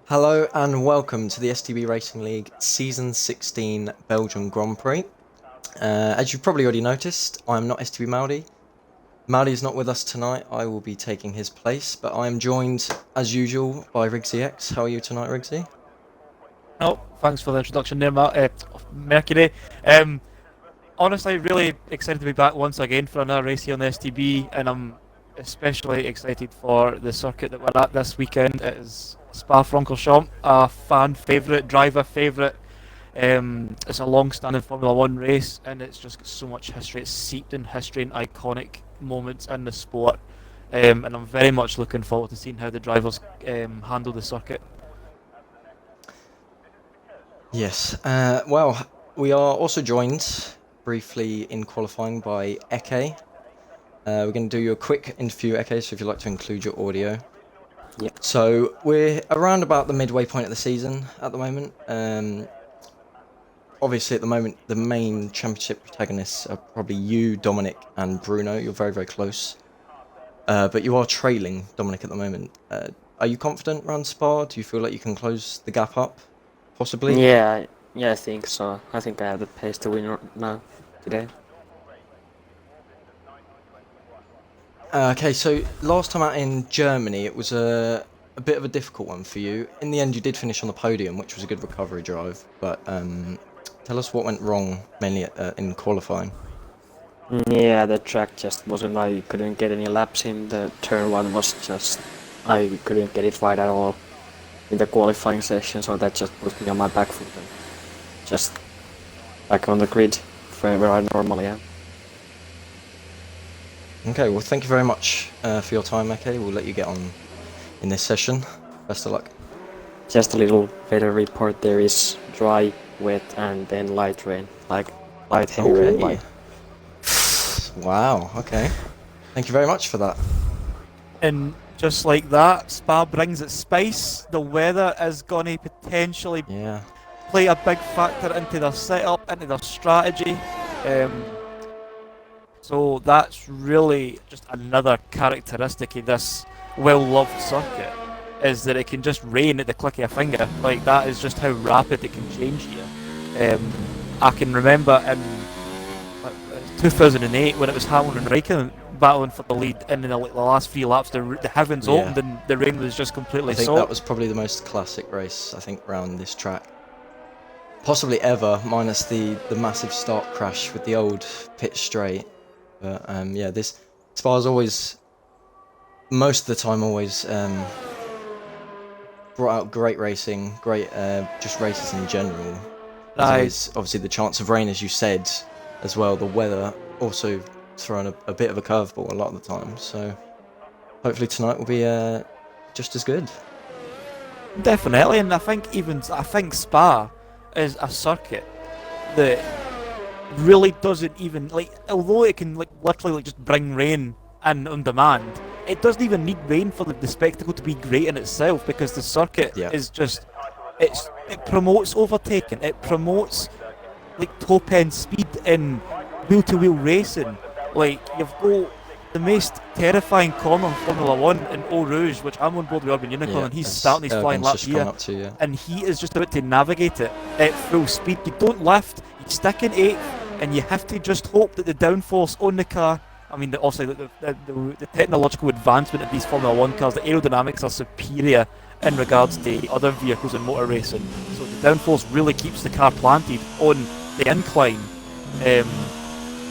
Hello and welcome to the STB Racing League Season 16 Belgian Grand Prix. As you've probably already noticed, I'm not STB Maudi. Maudi is not with us tonight, I will be taking his place, but I am joined, as usual, by Rigsy X. How are you tonight, Rigsy? Oh, thanks for the introduction there, Mercury. Honestly, really excited to be back once again for another race here on the STB, and I'm especially excited for the circuit that we're at this weekend. It is Spa-Francorchamps, a fan favourite, driver favourite. It's a long-standing Formula One race, and it's just got so much history. It's seeped in history and iconic moments in the sport, and I'm very much looking forward to seeing how the drivers handle the circuit. Yes, well, we are also joined briefly in qualifying by Eke. We're going to do you a quick interview, Eke, so if you'd like to include your audio. Yeah. So we're around about the midway point of the season at the moment. Obviously, at the moment, the main championship protagonists are probably you, Dominic, and Bruno. You're very, very close. But you are trailing Dominic at the moment. Are you confident around Spa? Do you feel like you can close the gap up? Possibly? Yeah, I think so. I think I have the pace to win now today. Okay, so last time out in Germany, it was a bit of a difficult one for you. In the end, you did finish on the podium, which was a good recovery drive. But tell us what went wrong, mainly in qualifying. Yeah, the track just wasn't. I couldn't get any laps in. The turn one was just. I couldn't get it right at all in the qualifying session, so that just put me on my back foot and just back on the grid where I normally am. Okay, well, thank you very much for your time, Eke. We'll let you get on in this session. Best of luck. Just a little weather report. There is dry, wet, and then light rain, like light heavy rain. Like. Wow, okay. Thank you very much for that. And just like that, Spa brings its spice. The weather is going to potentially Yeah. play a big factor into their setup, into their strategy. So that's really just another characteristic of this well-loved circuit, is that it can just rain at the click of a finger. Like, that is just how rapid it can change here. I can remember in 2008 when it was Hamilton and Raikkonen battling for the lead, and in the last 3 laps the heavens opened and the rain was just completely I think soaked. that was probably the most classic race, I think, around this track. Possibly ever, minus the massive start crash with the old pit straight. But yeah, this Spa's always, most of the time, always brought out great racing, great just races in general. There's always, obviously, the chance of rain, as you said, as well. The weather also throwing a bit of a curveball a lot of the time. So hopefully tonight will be just as good. Definitely, and I think Spa is a circuit that really doesn't even, like, although it can, like, literally, like, just bring rain in on demand, it doesn't even need rain for the spectacle to be great in itself, because the circuit is just, it promotes overtaking, it promotes, like, top end speed in wheel to wheel racing. Like, you've got the most terrifying corner in Formula One in Eau Rouge, which I'm on board with Urban Unicorn, and he's starting his flying lap here, and he is just about to navigate it at full speed. You don't lift, you stick in 8th, and you have to just hope that the downforce on the car, I mean, obviously the technological advancement of these Formula One cars, the aerodynamics are superior in regards to other vehicles in motor racing, so the downforce really keeps the car planted on the incline.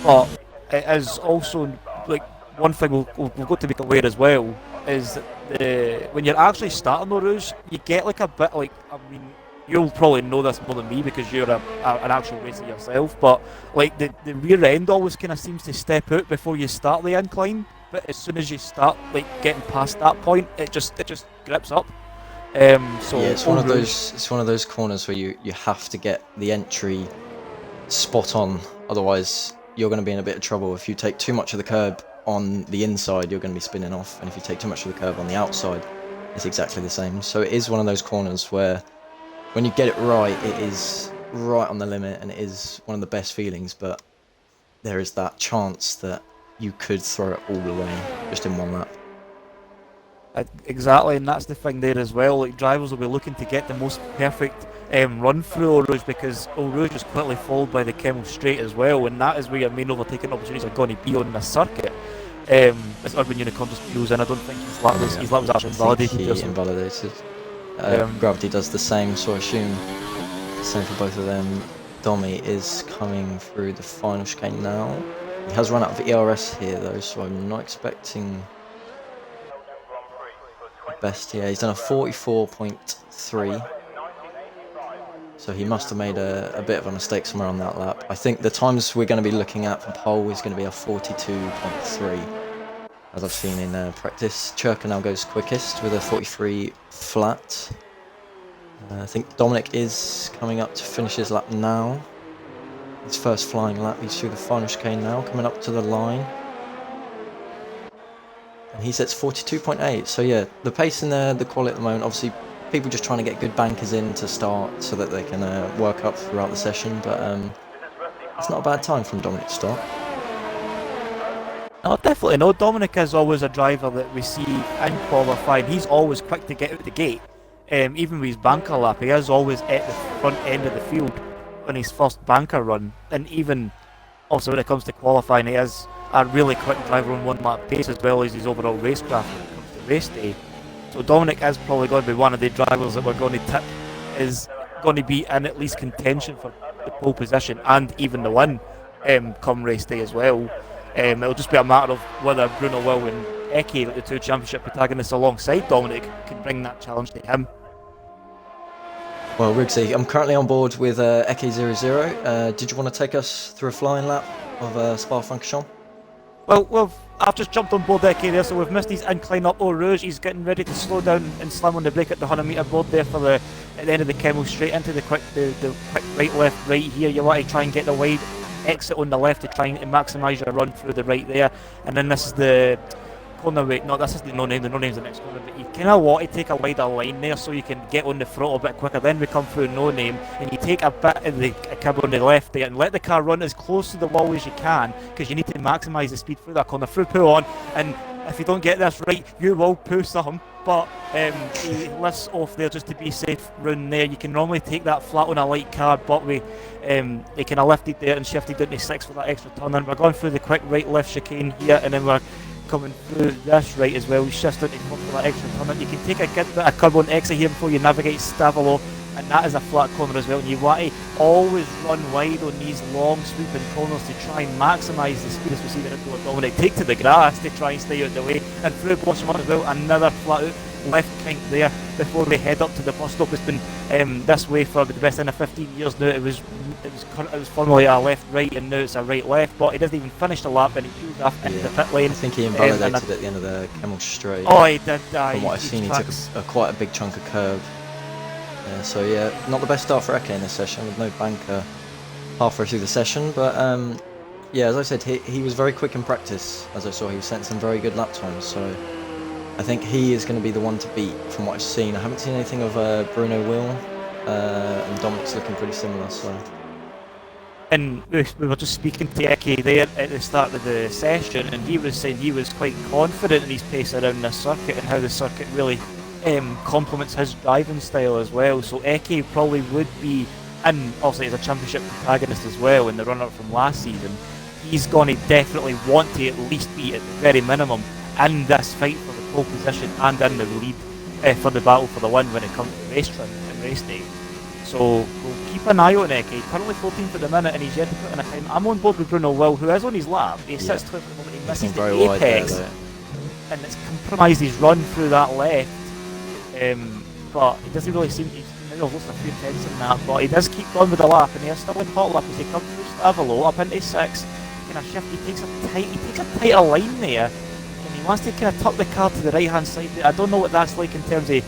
But it is also, like, one thing we've got to make aware as well is that when you're actually starting the Rouge, you get, like, a bit, like, I mean, you'll probably know this more than me because you're an actual racer yourself, but, like, the rear end always kind of seems to step out before you start the incline, but as soon as you start, like, getting past that point, it just grips up. So yeah, it's one of those corners where you have to get the entry spot on, otherwise you're going to be in a bit of trouble. If you take too much of the curb on the inside, you're going to be spinning off, and if you take too much of the curb on the outside, it's exactly the same. So it is one of those corners where when you get it right, it is right on the limit, and it is one of the best feelings, but there is that chance that you could throw it all away just in one lap. Exactly, and that's the thing there as well. Like drivers will be looking to get the most perfect run through Eau Rouge, because Eau Rouge is quickly followed by the Kemmel Straight as well, and that is where your main overtaking opportunities are going to be on this circuit. As Urban Unicorn just peels in, I don't think his lap was actually invalidated. He invalidated. Gravity does the same, so I assume same for both of them. Domi is coming through the final chicane now. He has run out of ERS here though, so I'm not expecting the best here. He's done a 44.3. So he must have made a bit of a mistake somewhere on that lap. I think the times we're going to be looking at for pole is going to be a 42.3, as I've seen in practice. Churka now goes quickest with a 43 flat. I think Dominic is coming up to finish his lap now. His first flying lap. He's through the final chicane now, coming up to the line. And he sets 42.8. So yeah, the pace in the quali at the moment, obviously people just trying to get good bankers in to start so that they can work up throughout the session, but it's not a bad time from Dominic to start. No, definitely no. Dominic is always a driver that we see in qualifying. He's always quick to get out the gate. Even with his banker lap, he is always at the front end of the field on his first banker run. And even also when it comes to qualifying, he is a really quick driver on one lap pace, as well as his overall racecraft when it comes to race day. So Dominic is probably going to be one of the drivers that we're going to tip is going to be in at least contention for the pole position and even the win come race day as well. It'll just be a matter of whether Bruno Will and Eke, like the two championship protagonists alongside Dominic, can bring that challenge to him. Well, Riggsy, I'm currently on board with Eke00. Did you want to take us through a flying lap of Spa-Francorchamps? Well, I've just jumped on board Eke there, so we've missed his incline up Eau Rouge. He's getting ready to slow down and slam on the brake at the 100 metre board there for at the end of the Kemmel Straight into the quick right, left, right here. You want to try and get the wide exit on the left to try and maximise your run through the right there. And then this is the corner weight. No, this is the no name's the next corner, but you kind of want to take a wider line there so you can get on the throttle a bit quicker. Then we come through no name and you take a bit of the cab on the left there and let the car run as close to the wall as you can, because you need to maximise the speed through that corner. Through pull on, and if you don't get this right, you will pull some. But he lifts off there just to be safe round there. You can normally take that flat on a light car, but they kind of lifted there and shifted down to 6 for that extra turn. And we're going through the quick right left chicane here, and then we're coming through this right as well. We shift down to 4 for that extra turn. And you can take a good bit of curb on exit here before you navigate Stavolo, and that is a flat corner as well. And you want to always run wide on these long sweeping corners to try and maximise the speed, as we see the Red Dominic take to the grass to try and stay out the way. And through Boschman as well, another flat out left kink there before we head up to the bus stop. It's been this way for the best in 15 years now. It was formerly a left-right, and now it's a right-left, but he doesn't even finish the lap and he peels off into the pit lane. I think he invalidated at the end of the Kemmel Straight. Oh, he did. From what I've seen, he took quite a big chunk of curb. So yeah, not the best start for Eke in this session, with no banker halfway through the session, but yeah, as I said, he was very quick in practice. As I saw, he was setting some very good lap times, so I think he is going to be the one to beat from what I've seen. I haven't seen anything of Bruno Will, and Dominic's looking pretty similar, so. And we were just speaking to Eke there at the start of the session, and he was saying he was quite confident in his pace around this circuit and how the circuit really complements his driving style as well. So Eke probably would be, and obviously as a championship protagonist as well, in the runner-up from last season, he's going to definitely want to at least be at the very minimum in this fight for the pole position and in the lead for the battle for the win when it comes to race trim and race day. So we'll keep an eye on Eke. Currently 14th at the minute, and he's yet to put in a time. I'm on board with Bruno Will, who is on his lap. He sits 12th at the moment. He misses the apex, and it's compromised his run through that left. But he doesn't really seem to. He's lost a few tenths in that, but he does keep going with the lap, and he is still in hot lap as he comes through Stavolo up into 6. Kind of shift. He takes a tighter line there, and he wants to kind of tuck the car to the right hand side. I don't know what that's like in terms of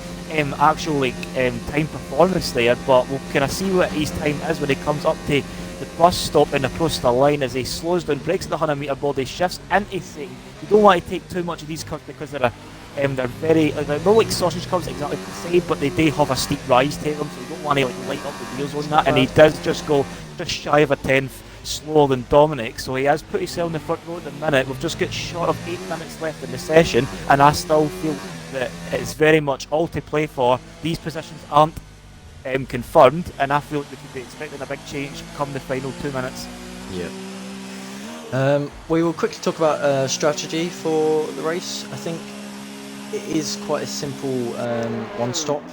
actual time performance there, but we'll kind of see what his time is when he comes up to the bus stop and across the line. As he slows down, breaks the 100 metre board, he shifts into second. You don't want to take too much of these curves because they're very they're not like sausage curves exactly the same, but they do have a steep rise to them, so you don't want to light up the wheels on that. And he does just go just shy of a tenth slower than Dominic, so he has put himself in the front row at the minute. We've just got short of 8 minutes left in the session, and I still feel that it's very much all to play for. These positions aren't confirmed, and I feel like we could be expecting a big change come the final 2 minutes. Yeah. We will quickly talk about strategy for the race. I think it is quite a simple one stop.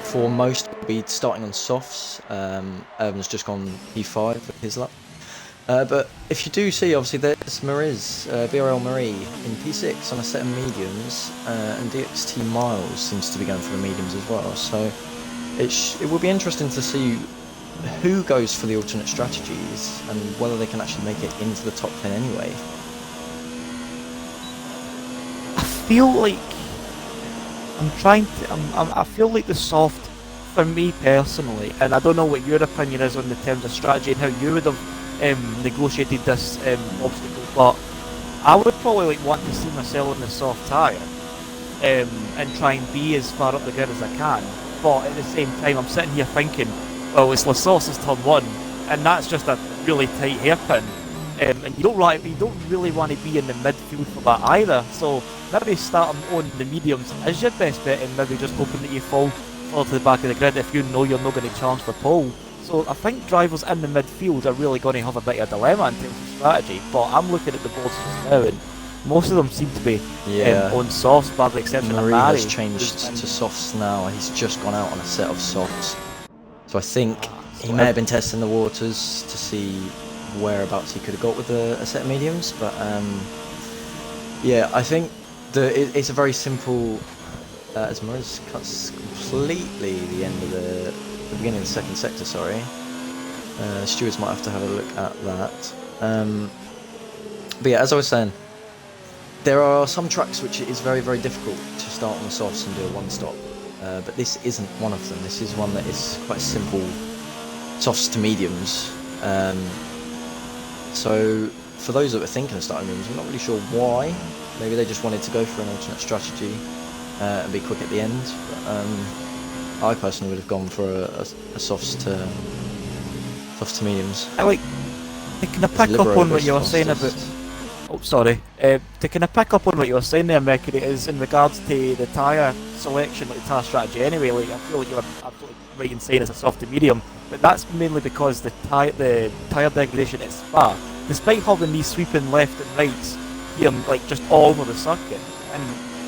For most, we'll be starting on softs. Urban's just gone P5 with his lap. But if you do see, obviously, there's Mariz, BRL Marie in P6 on a set of mediums, and DXT Miles seems to be going for the mediums as well. So it will be interesting to see who goes for the alternate strategies and whether they can actually make it into the top 10 anyway. I feel like I feel like the soft, for me personally, and I don't know what your opinion is on the terms of strategy and how you would have negotiated this obstacle, but I would probably want to see myself in the soft tyre and try and be as far up the grid as I can. But at the same time, I'm sitting here thinking, well, it's Lasos's turn 1, and that's just a really tight hairpin. And you don't really want to be in the midfield for that either. So maybe starting on the mediums is your best bet, and maybe just hoping that you fall to the back of the grid if you know you're not going to challenge for pole. So I think drivers in the midfield are really going to have a bit of a dilemma in terms of strategy. But I'm looking at the boards just now, and most of them seem to be on softs, bar the exception of Marie Mari. has changed to softs now. He's just gone out on a set of softs. So I think he may have been testing the waters to see whereabouts he could have got with a set of mediums, but yeah, I think it's a very simple. As Mariz cuts completely the end of the beginning of the second sector. Sorry, stewards might have to have a look at that. But yeah, as I was saying, there are some tracks which it is very, very difficult to start on the softs and do a one stop. But this isn't one of them. This is one that is quite simple, softs to mediums. So for those that were thinking of starting mediums, I'm not really sure why. Maybe they just wanted to go for an alternate strategy and be quick at the end. But, I personally would have gone for a softs to mediums. I like to kind of pick up on what you were saying about. Oh, sorry. To kind of pick up on what you were saying there, Mercury, is in regards to the tyre selection, like the tyre strategy anyway. Like, I feel like you were absolutely right in saying it's a soft to medium, but that's mainly because the tyre degradation at Spa, despite having these sweeping left and rights here, like just all over the circuit, and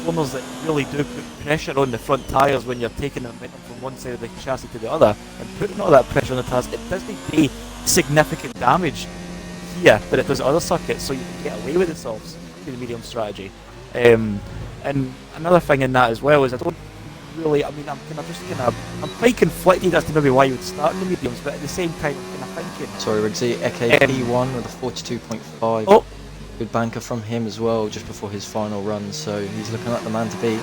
corners that really do put pressure on the front tyres when you're taking them from one side of the chassis to the other, and putting all that pressure on the tyres, it doesn't do significant damage here, but it does other circuits, so you can get away with the softs to the medium strategy. And another thing in that as well is I don't really, I mean, I'm quite conflicted as to maybe why you would start in the mediums, but at the same time, I'm kind of thinking. Sorry, Riggsy, EKP1 with a 42.5. Oh. Good banker from him as well, just before his final run, so he's looking like the man to beat.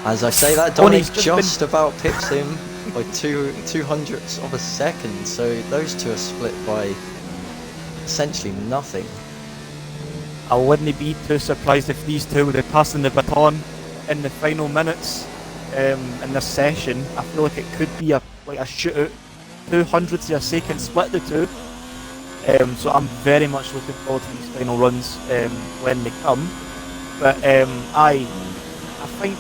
As I say that, Dominic just about pips him by 2/200ths of a second, so those two are split by essentially nothing. I wouldn't be too surprised if these two would have passed the baton in the final minutes in this session. I feel like it could be a shootout, 200ths of a second split the two. So I'm very much looking forward to these final runs when they come. But I think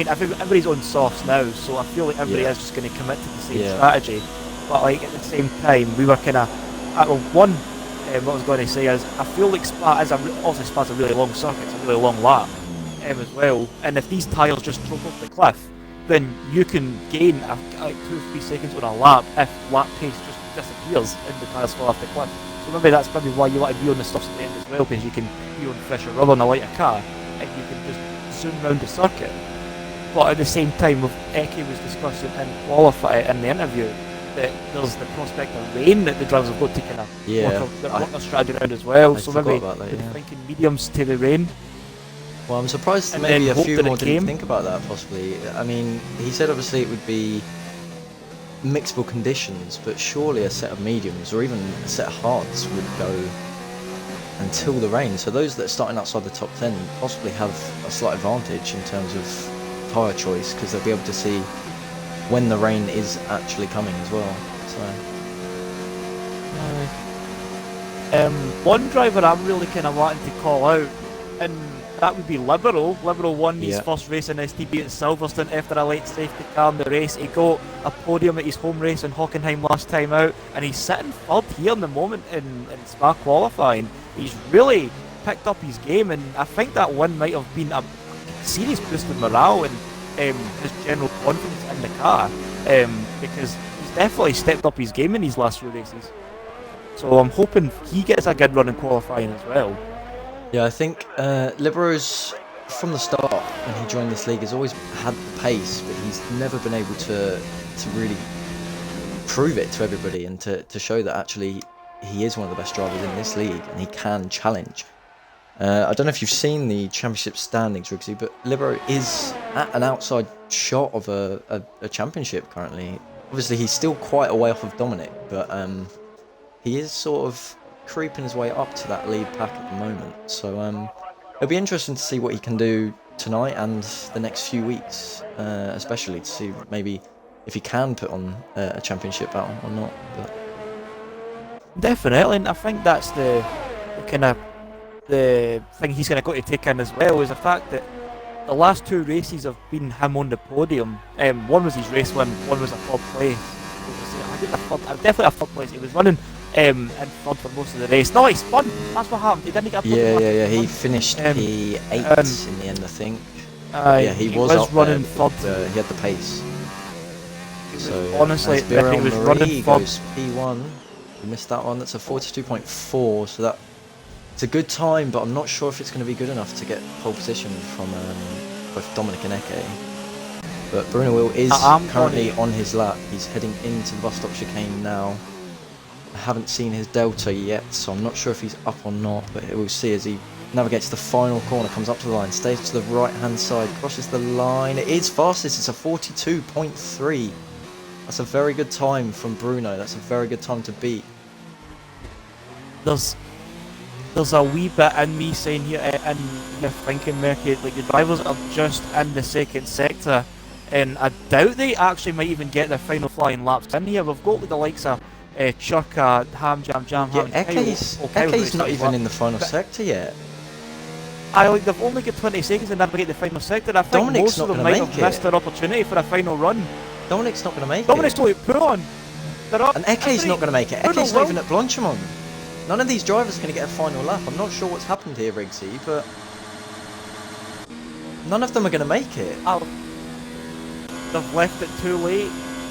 everybody's on softs now, so I feel like everybody is just going to commit to the same strategy. But like at the same time, we were kind of what I was going to say is I feel like Spa's a really long circuit, it's a really long lap as well. And if these tyres just drop off the cliff, then you can gain like 2 or 3 seconds on a lap if lap pace just disappears and the tyres fall off the cliff. So maybe that's probably why you like to be on the softs at the end as well, because you can be on fresher rubber on a lighter car and you can just zoom around the circuit. But at the same time, Eke was discussing in the interview that there's the prospect of rain that the drivers have got to kind of work their strategy around as well. So maybe they're thinking mediums to the rain. Well, I'm surprised maybe a few more didn't think about that possibly. I mean, he said obviously it would be mixable conditions, but surely a set of mediums or even a set of hards would go until the rain. So those that are starting outside the top 10 possibly have a slight advantage in terms of tyre choice, because they'll be able to see when the rain is actually coming as well. So One driver I'm really kind of wanting to call out, and that would be Libero. Libero won his first race in STB at Silverstone after a late safety car in the race. He got a podium at his home race in Hockenheim last time out, and he's sitting third here in the moment in Spa qualifying. He's really picked up his game, and I think that win might have been a serious boost of morale and his general confidence in the car, because he's definitely stepped up his game in these last few races. So I'm hoping he gets a good run in qualifying as well. Yeah, I think Libero's, from the start when he joined this league, has always had the pace, but he's never been able to really prove it to everybody and to show that actually he is one of the best drivers in this league and he can challenge. I don't know if you've seen the championship standings, Rigsy, but Libero is at an outside shot of a championship currently. Obviously, he's still quite a way off of Dominic, but he is sort of creeping his way up to that lead pack at the moment. So it'll be interesting to see what he can do tonight and the next few weeks, especially to see maybe if he can put on a championship battle or not. But definitely, and I think that's the kind of the thing he's going to go to take in as well, is the fact that the last two races have been him on the podium. One was his race win, one was a third place. Definitely a third place. He was running in third for most of the race. No, he spun. That's what happened. He didn't get a podium. Yeah. He finished P8 in the end, I think. Yeah, he was up running there, third. he had the pace. So honestly, if he was running third. Goes P1. He missed that one. That's a 42.4. So that it's a good time, but I'm not sure if it's going to be good enough to get pole position from both Dominic and Eke. But Bruno Will is currently on his lap. He's heading into the bus stop chicane now. I haven't seen his delta yet, so I'm not sure if he's up or not, but we'll see as he navigates the final corner, comes up to the line, stays to the right hand side, crosses the line. It is fastest, it's a 42.3. That's a very good time from Bruno. That's a very good time to beat. There's a wee bit in me saying here, and you're thinking, Merky, like the drivers are just in the second sector, and I doubt they actually might even get their final flying laps in here. We've got like the likes of Churka, Ham Jam, Eke's not even in the final sector yet. They've only got 20 seconds to navigate the final sector. I think Dominic's most of them might have missed their opportunity for a final run. Dominic's not going to make Dominic's it. Dominic's totally put on. And Eke's not going to make it. Eke's not even at Blanchimont. None of these drivers are going to get a final lap. I'm not sure what's happened here, Rigsy, but none of them are going to make it. They've left it too late.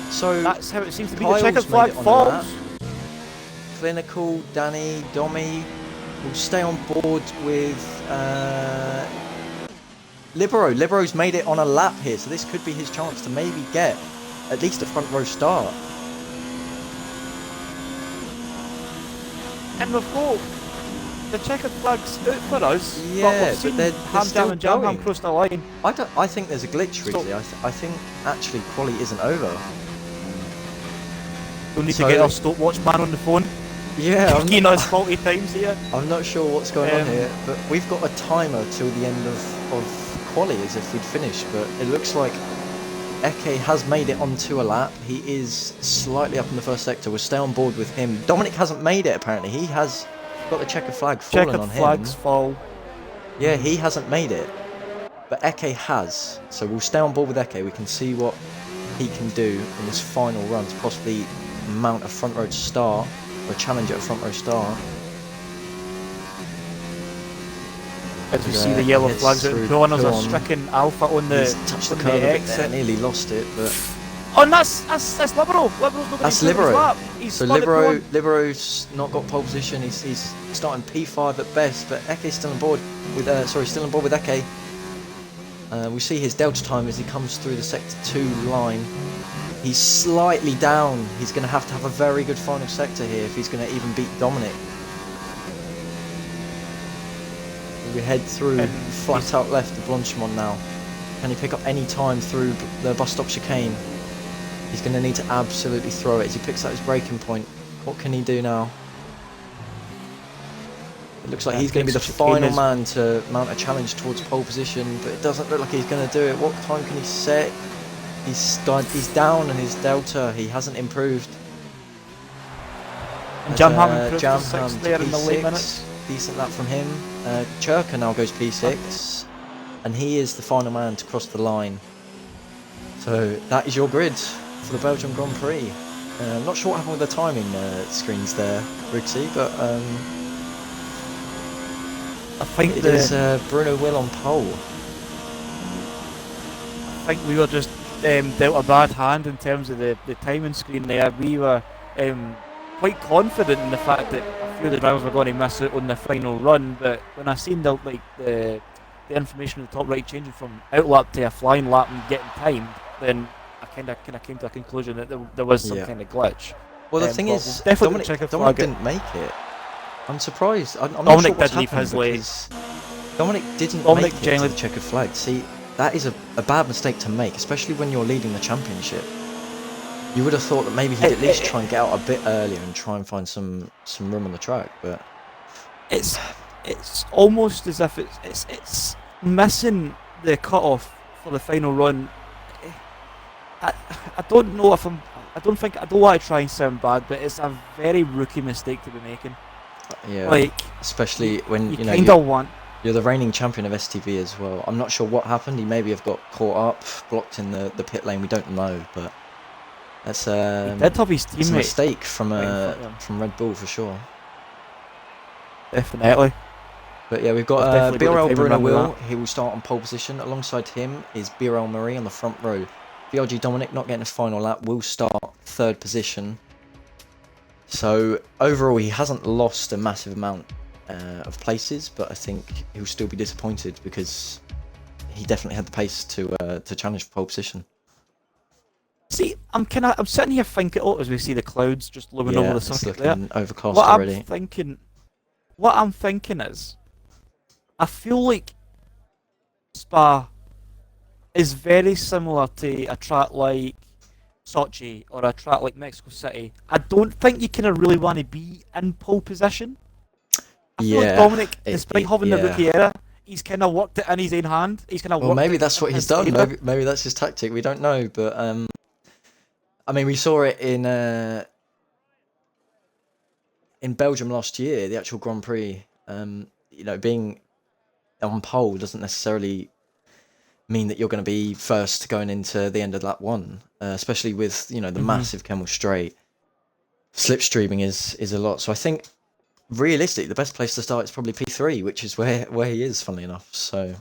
So that's how it seems to be. Kyle's The checkered flag falls. Clinical, Danny, Domi will stay on board with Libero. Libero's made it on a lap here, so this could be his chance to maybe get at least a front row start. And we've got the checkered flags out for us. Yeah, but they're still and Jam cross the line. I think there's a glitch, really. I think actually quali isn't over. We'll need to get our stopwatch man on the phone. Yeah, I'm us faulty times here. I'm not sure what's going on here, but we've got a timer till the end of quali as if we'd finished. But it looks like Eke has made it onto a lap. He is slightly up in the first sector. We'll stay on board with him. Dominic hasn't made it, apparently. He has got the checkered flag fallen on him. Checkered flags fall. Yeah, he hasn't made it. But Eke has. So we'll stay on board with Eke. We can see what he can do in this final run to possibly mount a front row start or challenge at a front row start. As we see the yellow flags out, Pulliners are stricken Alpha on the He's touched the curb a bit there, nearly lost it, but oh, and that's Libero. That's Libero. So Libero's not got pole position. He's starting P5 at best, but Eke's still on board with Eke. We see his delta time as he comes through the sector 2 line. He's slightly down. He's going to have a very good final sector here if he's going to even beat Dominic. We head through flat out left to Blanchimont now. Can he pick up any time through the bus stop chicane? He's going to need to absolutely throw it as he picks out his braking point. What can he do now? It looks like he's going to be the final man to mount a challenge towards pole position, but it doesn't look like he's going to do it. What time can he set? He's down in his delta. He hasn't improved. Jam Ham improved to Jam 6th Ham to there in the late P6. minutes. Decent lap from him. Churka now goes P6, and he is the final man to cross the line. So that is your grid for the Belgian Grand Prix. I'm not sure what happened with the timing screens there, Rigsy, but I think it is Bruno Will on pole. I think we were just dealt a bad hand in terms of the timing screen there. We were quite confident in the fact that a few of the drivers were going to miss out on the final run, but when I seen the information at the top right changing from out lap to a flying lap and getting timed, then I kind of came to a conclusion that there was some kind of glitch. Well, the thing is, Dominic Dominic didn't make it. I'm surprised. I'm not Dominic sure what's did leave his happened lane. because Dominic didn't Dominic make it to the checkered flag. See, that is a bad mistake to make, especially when you're leading the championship. You would have thought that maybe he'd at least try and get out a bit earlier and try and find some room on the track, but it's almost as if it's missing the cutoff for the final run. I don't know if I don't want to try and sound bad, but it's a very rookie mistake to be making. Yeah, like especially when you know you're the reigning champion of STB as well. I'm not sure what happened. He maybe have got caught up, blocked in the pit lane. We don't know, but that's he did have his teammate. a mistake from Red Bull for sure. Definitely. But yeah, we've got BRL Bruno Will. He will start on pole position. Alongside him is BRL Marie on the front row. BRG Dominic, not getting a final lap, will start 3rd position. So overall, he hasn't lost a massive amount of places, but I think he'll still be disappointed because he definitely had the pace to challenge for pole position. See, I'm sitting here thinking, as we see the clouds just looming over the circuit there. Overcast already. What I'm thinking is, I feel like Spa is very similar to a track like Sochi or a track like Mexico City. I don't think you kind of really want to be in pole position. I feel like Dominic, despite having the rookie era, he's kind of worked it in his own hand. He's kind of well, maybe that's what he's done. Maybe that's his tactic. We don't know, but I mean, we saw it in Belgium last year, the actual Grand Prix. You know, being on pole doesn't necessarily mean that you're going to be first going into the end of lap 1, especially with the massive Kemmel Straight. Slipstreaming is a lot, so I think realistically the best place to start is probably P3, which is where he is, funnily enough. So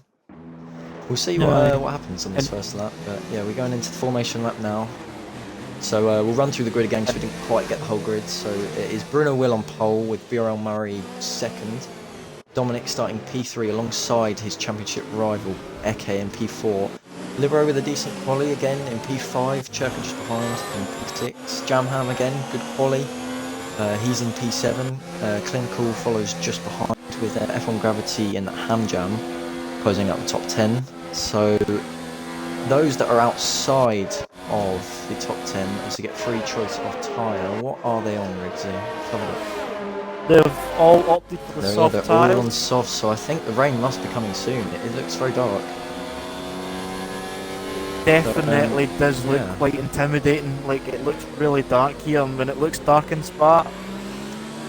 we'll see what happens on this first lap. But yeah, we're going into the formation lap now. So we'll run through the grid again because we didn't quite get the whole grid. So it is Bruno Will on pole with BRL Murray 2nd. Dominic starting P3 alongside his championship rival Eke in P4. Libero with a decent quali again in P5. Churka just behind in P6. Jamham again, good quali. He's in P7. Clinical follows just behind with F1 Gravity and Hamjam closing up the top 10. So those that are outside of the top 10 obviously get free choice of tyre. What are they on, Rigsy? Let's have a look. They've all opted for the soft tyres. They're all on soft, so I think the rain must be coming soon. It looks very dark. Definitely does look quite intimidating. Like, it looks really dark here, and when it looks dark in Spa,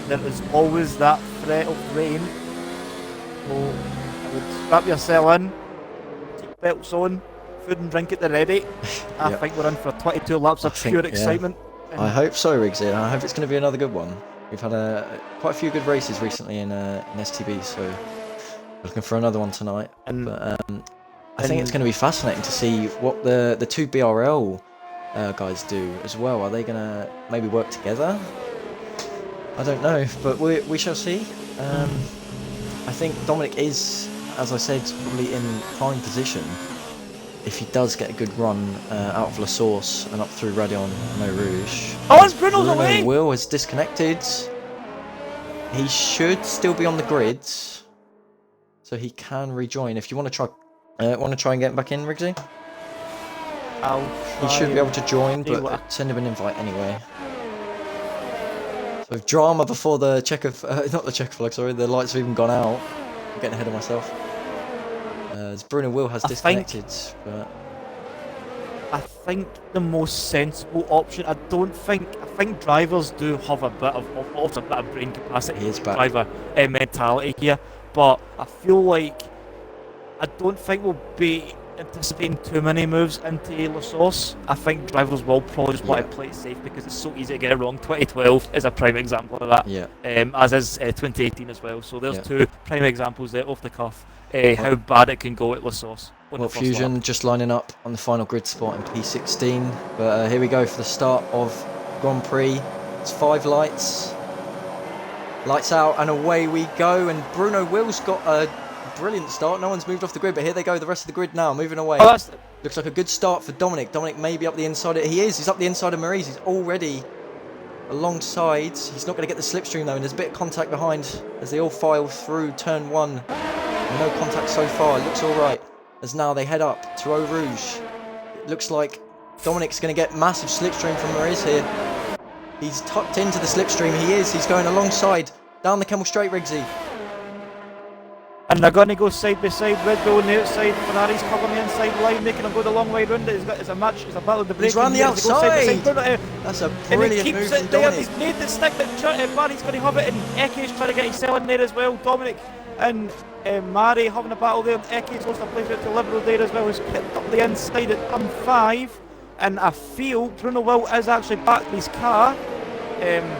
there is always that threat of rain. So I would strap yourself in, keep belts on, food and drink at the ready. I think we're in for 22 laps of pure excitement. I hope so, Riggsy. I hope it's going to be another good one. We've had quite a few good races recently in STB, so looking for another one tonight. I think it's going to be fascinating to see what the two BRL guys do as well. Are they going to maybe work together? I don't know, but we shall see. I think Dominic is, as I said, probably in prime position if he does get a good run out of La Source and up through Radion and Eau Rouge. Oh, and Bruno's away! Will is disconnected. He should still be on the grid, so he can rejoin. If you want to try and get him back in, Riggsy? He should be able to join, but send him an invite anyway. So drama before the not the checker flag, sorry, the lights have even gone out. I'm getting ahead of myself. Bruno Will has disconnected, but I think the most sensible option. I think drivers do have a bit of brain capacity. He is back. Driver mentality here, but I feel like I don't think we'll be anticipating too many moves into La Sauce. I think drivers will probably just want to play it safe because it's so easy to get it wrong. 2012 is a prime example of that. Yeah. As is 2018 as well. So there's two prime examples there off the cuff. How bad it can go at La Sauce. Well, Fusion just lining up on the final grid spot in P16. But here we go for the start of Grand Prix. It's 5 lights. Lights out and away we go. And Bruno Will's got a brilliant start. No one's moved off the grid, but here they go. The rest of the grid now moving away. Looks like a good start for Dominic. Dominic may be up the inside. He is. He's up the inside of Maurice. He's already alongside. He's not going to get the slipstream though. And there's a bit of contact behind as they all file through turn 1. No contact so far. It looks all right. As now they head up to Eau Rouge. It looks like Dominic's going to get massive slipstream from Maurice here. He's tucked into the slipstream. He is. He's going alongside down the Kemmel Straight, Riggsy. And they're going to go side by side. Red Bull on the outside. Ferrari's covering the inside line, making him go the long way round it. It's a match. It's a battle of the break. He's round the outside. That's a brilliant move from Dominic. He's made the stick that Barry's going to have it, and Eke's trying to get his cell in there as well. Dominic and Mari having a battle there. Eke's lost a place out to Liberal there as well. He's picked up the inside at turn 5. And I feel Bruno Will is actually back in his car.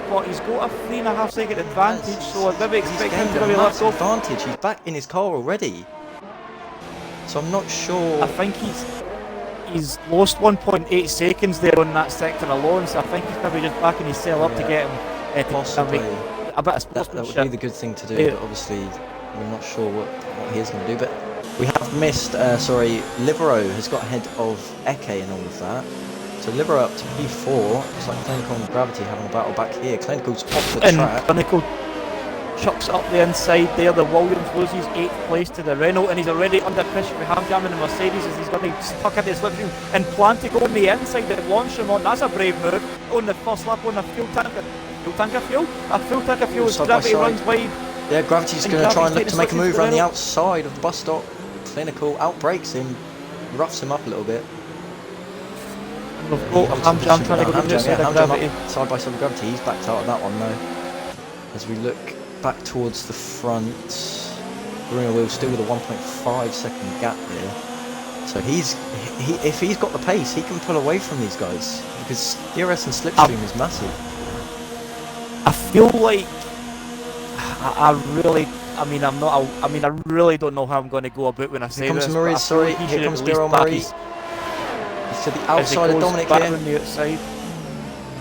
But he's got a 3.5 second advantage, so I maybe expect him to be left off. Advantage. He's back in his car already, so I'm not sure. I think he's lost 1.8 seconds there on that sector alone, so I think he's probably just backing his cell up to get him possibly a bit of sportsmanship. That would be the good thing to do, but obviously we're not sure what he is going to do. But we have missed. Livero has got ahead of Eke and all of that. So Libero up to P4. Looks like Clinical and Gravity having a battle back here. Clinical's off the track. Clinical chucks up the inside there. The Williams loses 8th place to the Renault, and he's already under pressure behind Jam in the Mercedes as he's going to stuck into the slipstream and plan to go on the inside that launch him on. That's a brave move on the first lap on a fuel tank of fuel as Gravity runs wide. Yeah, Gravity's going to try and look to make a move around the outside of the bus stop. Clinical outbreaks him, roughs him up a little bit. Hamjam trying to go to the side of Gravity. Side by side of Gravity. He's backed out of that one though. As we look back towards the front, Bruno Will still with a 1.5 second gap there. So if he's got the pace, he can pull away from these guys because DRS and slipstream is massive. I feel like I really don't know how I'm going to go about when I say this. Here comes Maurice, sorry. Here comes Daryl Maurice. He's to the outside of Dominic back here. On the outside.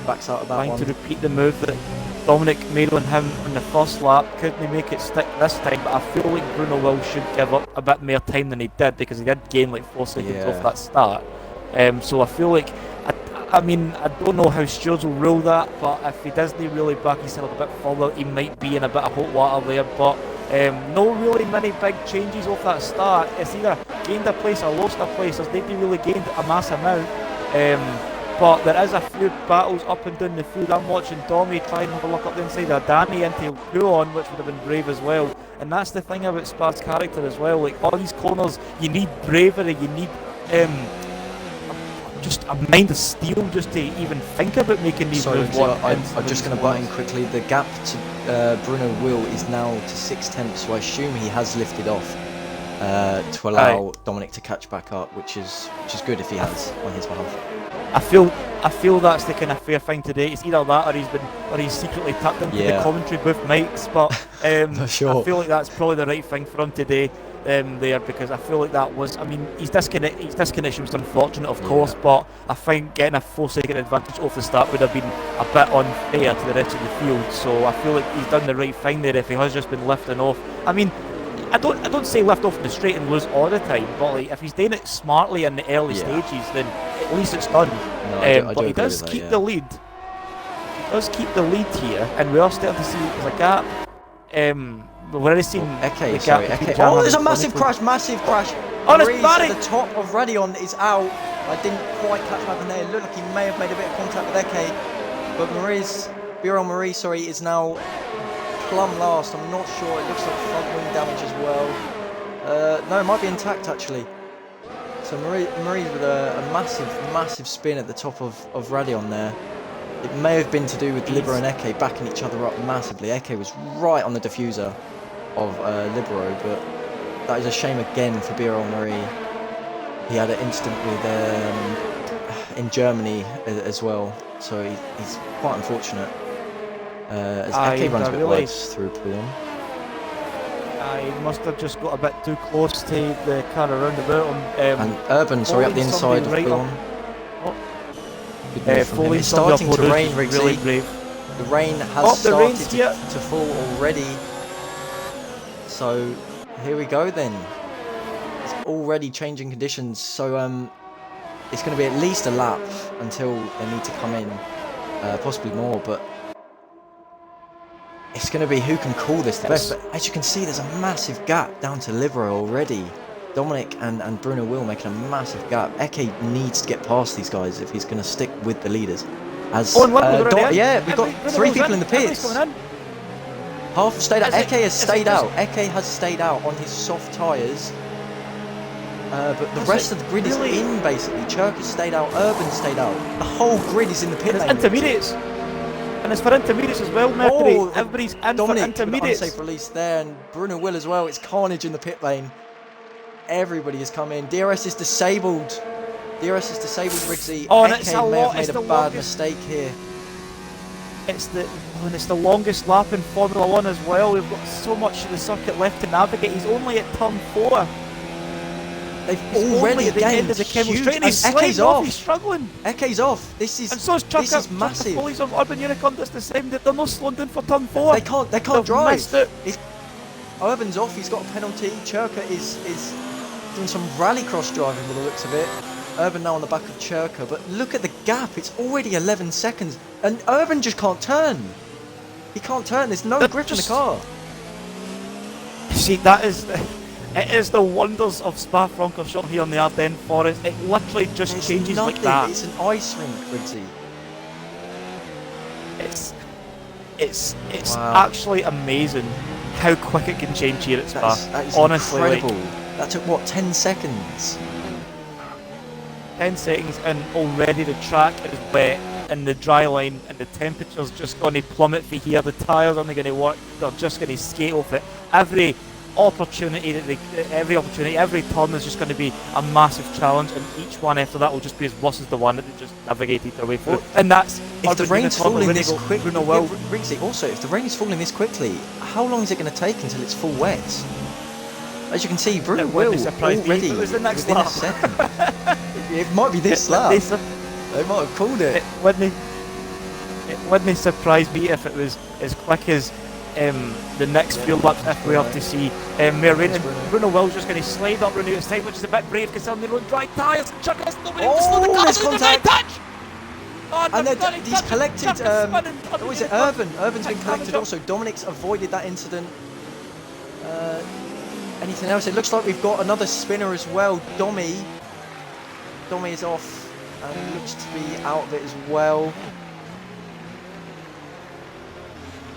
Backs out of that Trying one. to repeat the move that Dominic made on him on the first lap. Couldn't make it stick this time, but I feel like Bruno Will should give up a bit more time than he did because he did gain like 4 seconds off that start. So I feel like, I don't know how stewards will rule that, but if he doesn't really back himself a bit further, he might be in a bit of hot water there. But no really many big changes off that start. It's either gained a place or lost a place. There's nobody really gained a mass amount. But there is a few battles up and down the field. I'm watching Domi try and have a look up the inside of Danny into Puon, which would have been brave as well. And that's the thing about Spa's character as well. Like all these corners, you need bravery, you need just a mind of steel just to even think about making these moves. I'm just going to butt in quickly. The gap to Bruno Will is now to 6/10, so I assume he has lifted off to allow Dominic to catch back up, which is good if he has on his behalf. I feel that's the kind of fair thing today. It's either that or he's secretly tapped into the commentary booth mics, but sure. I feel like that's probably the right thing for him today. There because I feel like that was, his disconnection was unfortunate of course, but I think getting a 4 second advantage off the start would have been a bit unfair to the rest of the field, so I feel like he's done the right thing there if he has just been lifting off. I don't say lift off in the straight and lose all the time, but like, if he's doing it smartly in the early stages, then at least it's done. But he does keep the lead. He does keep the lead here, and we are starting to see there's a gap. We've already seen Eke. Oh, there's a massive crash. Oh, there's Barry! The top of Radion is out. I didn't quite catch that in there. It looked like he may have made a bit of contact with Eke. But Maurice, is now plumb last. I'm not sure. It looks like front wing damage as well. No, it might be intact actually. So Marie's with a massive spin at the top of Radion there. It may have been to do with Libero and Eke backing each other up massively. Eke was right on the diffuser of Libero, but that is a shame again for Biro Marie. He had an incident with in Germany as well, so he's quite unfortunate. As Eke runs a bit worse through Poulon. I must have just got a bit too close to the car around about him. And Urban, sorry, up the inside of Poulon. It's starting to rain, really brave. The rain has started to fall already. So here we go then. It's already changing conditions. So it's going to be at least a lap until they need to come in, possibly more. But it's going to be who can call this the best. But as you can see, there's a massive gap down to Libero already. Dominic and Bruno Will making a massive gap. Eke needs to get past these guys if he's going to stick with the leaders. As yeah, we've got 3 people in the pits. Half stayed out. Eke has stayed out. Eke has stayed out on his soft tyres. But the rest of the grid is in basically. Churk has stayed out. Urban stayed out. The whole grid is in the pit lane. Intermediates. And it's for intermediates as well, Mercury. Everybody's in Dominic, for intermediates. unsafe release there, and Bruno Will as well. It's carnage in the pit lane. Everybody has come in. DRS is disabled. DRS is disabled, Riggsy. Eke may have made a bad mistake here. It's the longest lap in Formula 1 as well. We've got so much of the circuit left to navigate. He's only at turn 4. They've already gained huge. Eke's off. He's struggling. Eke's off. This is massive. Police on Urban Unicorn does the same. They're not slowing down for turn 4. They can't drive. Urban's off. He's got a penalty. Churka is doing some rallycross driving by the looks of it. Urban now on the back of Churka, but look at the gap. It's already 11 seconds, and Urban just can't turn. He can't turn. There's no grip in the car. See, it is the wonders of Spa-Francorchamps here on the Ardennes Forest. It literally just changes like that. It's an ice rink, Riggsy. It's actually amazing how quick it can change here at Spa. That is honestly incredible. That took what, 10 seconds? 10 seconds, and already the track is wet and the dry line, and the temperature's just going to plummet for here. The tyres aren't going to work. They're just going to skate off it. Every opportunity, every turn is just going to be a massive challenge, and each one after that will just be as worse as the one that they just navigated their way through. And that's if the rain's falling this quickly. Also, if the rain is falling this quickly, how long is it going to take until it's full wet? As you can see, Bruno Will already within a second. It might be this lap. They might have called it. It wouldn't surprise me if it was as quick as the next few laps, if we have to see more rain. And Bruno Will's just going to slide up Renault's side, which is a bit brave considering they're on dry tyres. Chuck has nobody to slow the car. There's contact. Touch. And he's collected. What is it? Urban's been collected also. Dominic's avoided that incident. Anything else? It looks like we've got another spinner as well. Domi is off and looks to be out of it as well.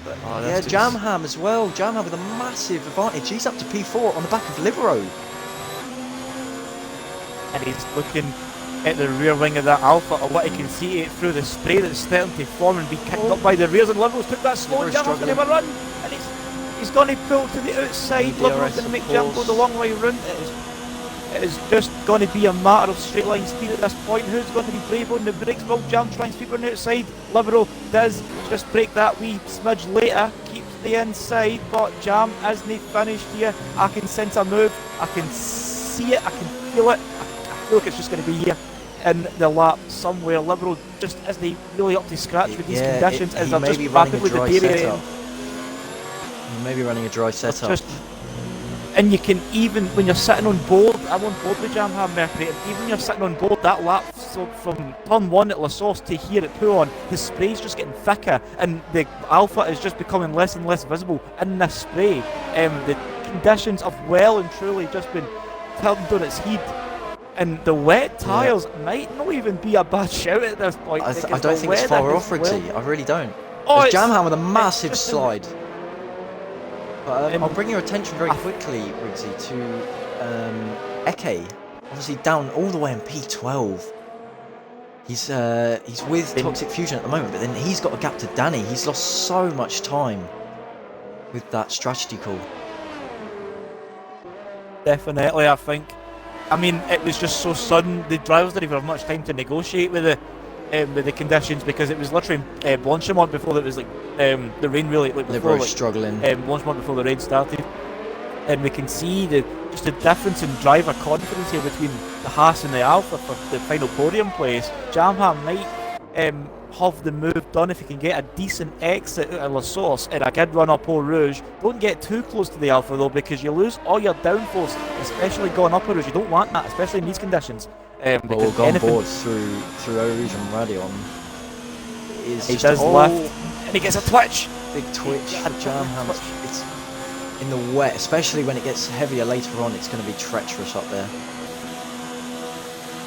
But yeah, Jamham as well. Jamham with a massive advantage. He's up to P4 on the back of Libero. And he's looking at the rear wing of that Alpha, or what he can see through the spray that's starting to form and be kicked up by the rears, and Libero's took that slow. Jamham's going to have a run, and he's going to pull to the outside. Libero's going to make Jam go the long way round. It is just going to be a matter of straight line speed at this point. Who's going to be brave on the brakes? Will Jam try and sweep on the outside? Libero does just break that wee smidge later, keeps the inside, but Jam isn't finished here. I can sense a move, I can see it, I can feel it. I feel like it's just going to be here in the lap somewhere. Libero just isn't really up to scratch with these conditions, as they're just rapidly deteriorating. He may be running a dry setup. And you can, even when you're sitting on board, I'm on board with Jamham Mercury, and even when you're sitting on board that lap, so from turn 1 at La Sauce to here at Pouon, the spray's just getting thicker, and the Alpha is just becoming less and less visible in this spray. The conditions have well and truly just been turned on its head, and the wet tyres might not even be a bad shout at this point. I don't think it's far off, Riggsy. I really don't. Jamham with a massive slide. But I'll bring your attention very quickly, Riggsy, to Eke. obviously down all the way in P12. He's with Toxic Fusion at the moment, but then he's got a gap to Danny. He's lost so much time with that strategy call. Definitely, I think. I mean, it was just so sudden. The drivers didn't even have much time to negotiate with the conditions, because it was literally Blanchimont before it was like the rain really like before, Libro's struggling. Blanchimont before the rain started, and we can see just the difference in driver confidence here between the Haas and the Alpha for the final podium place. Jamham might have the move done if he can get a decent exit out of La Source and a good run up Eau Rouge. Don't get too close to the Alpha though, because you lose all your downforce, especially going up Eau Rouge. You don't want that, especially in these conditions. But we'll go on board through Eau Rouge and Radion. He does left, and he gets a twitch. Big twitch for Jamham. It's in the wet, especially when it gets heavier later on. It's going to be treacherous up there.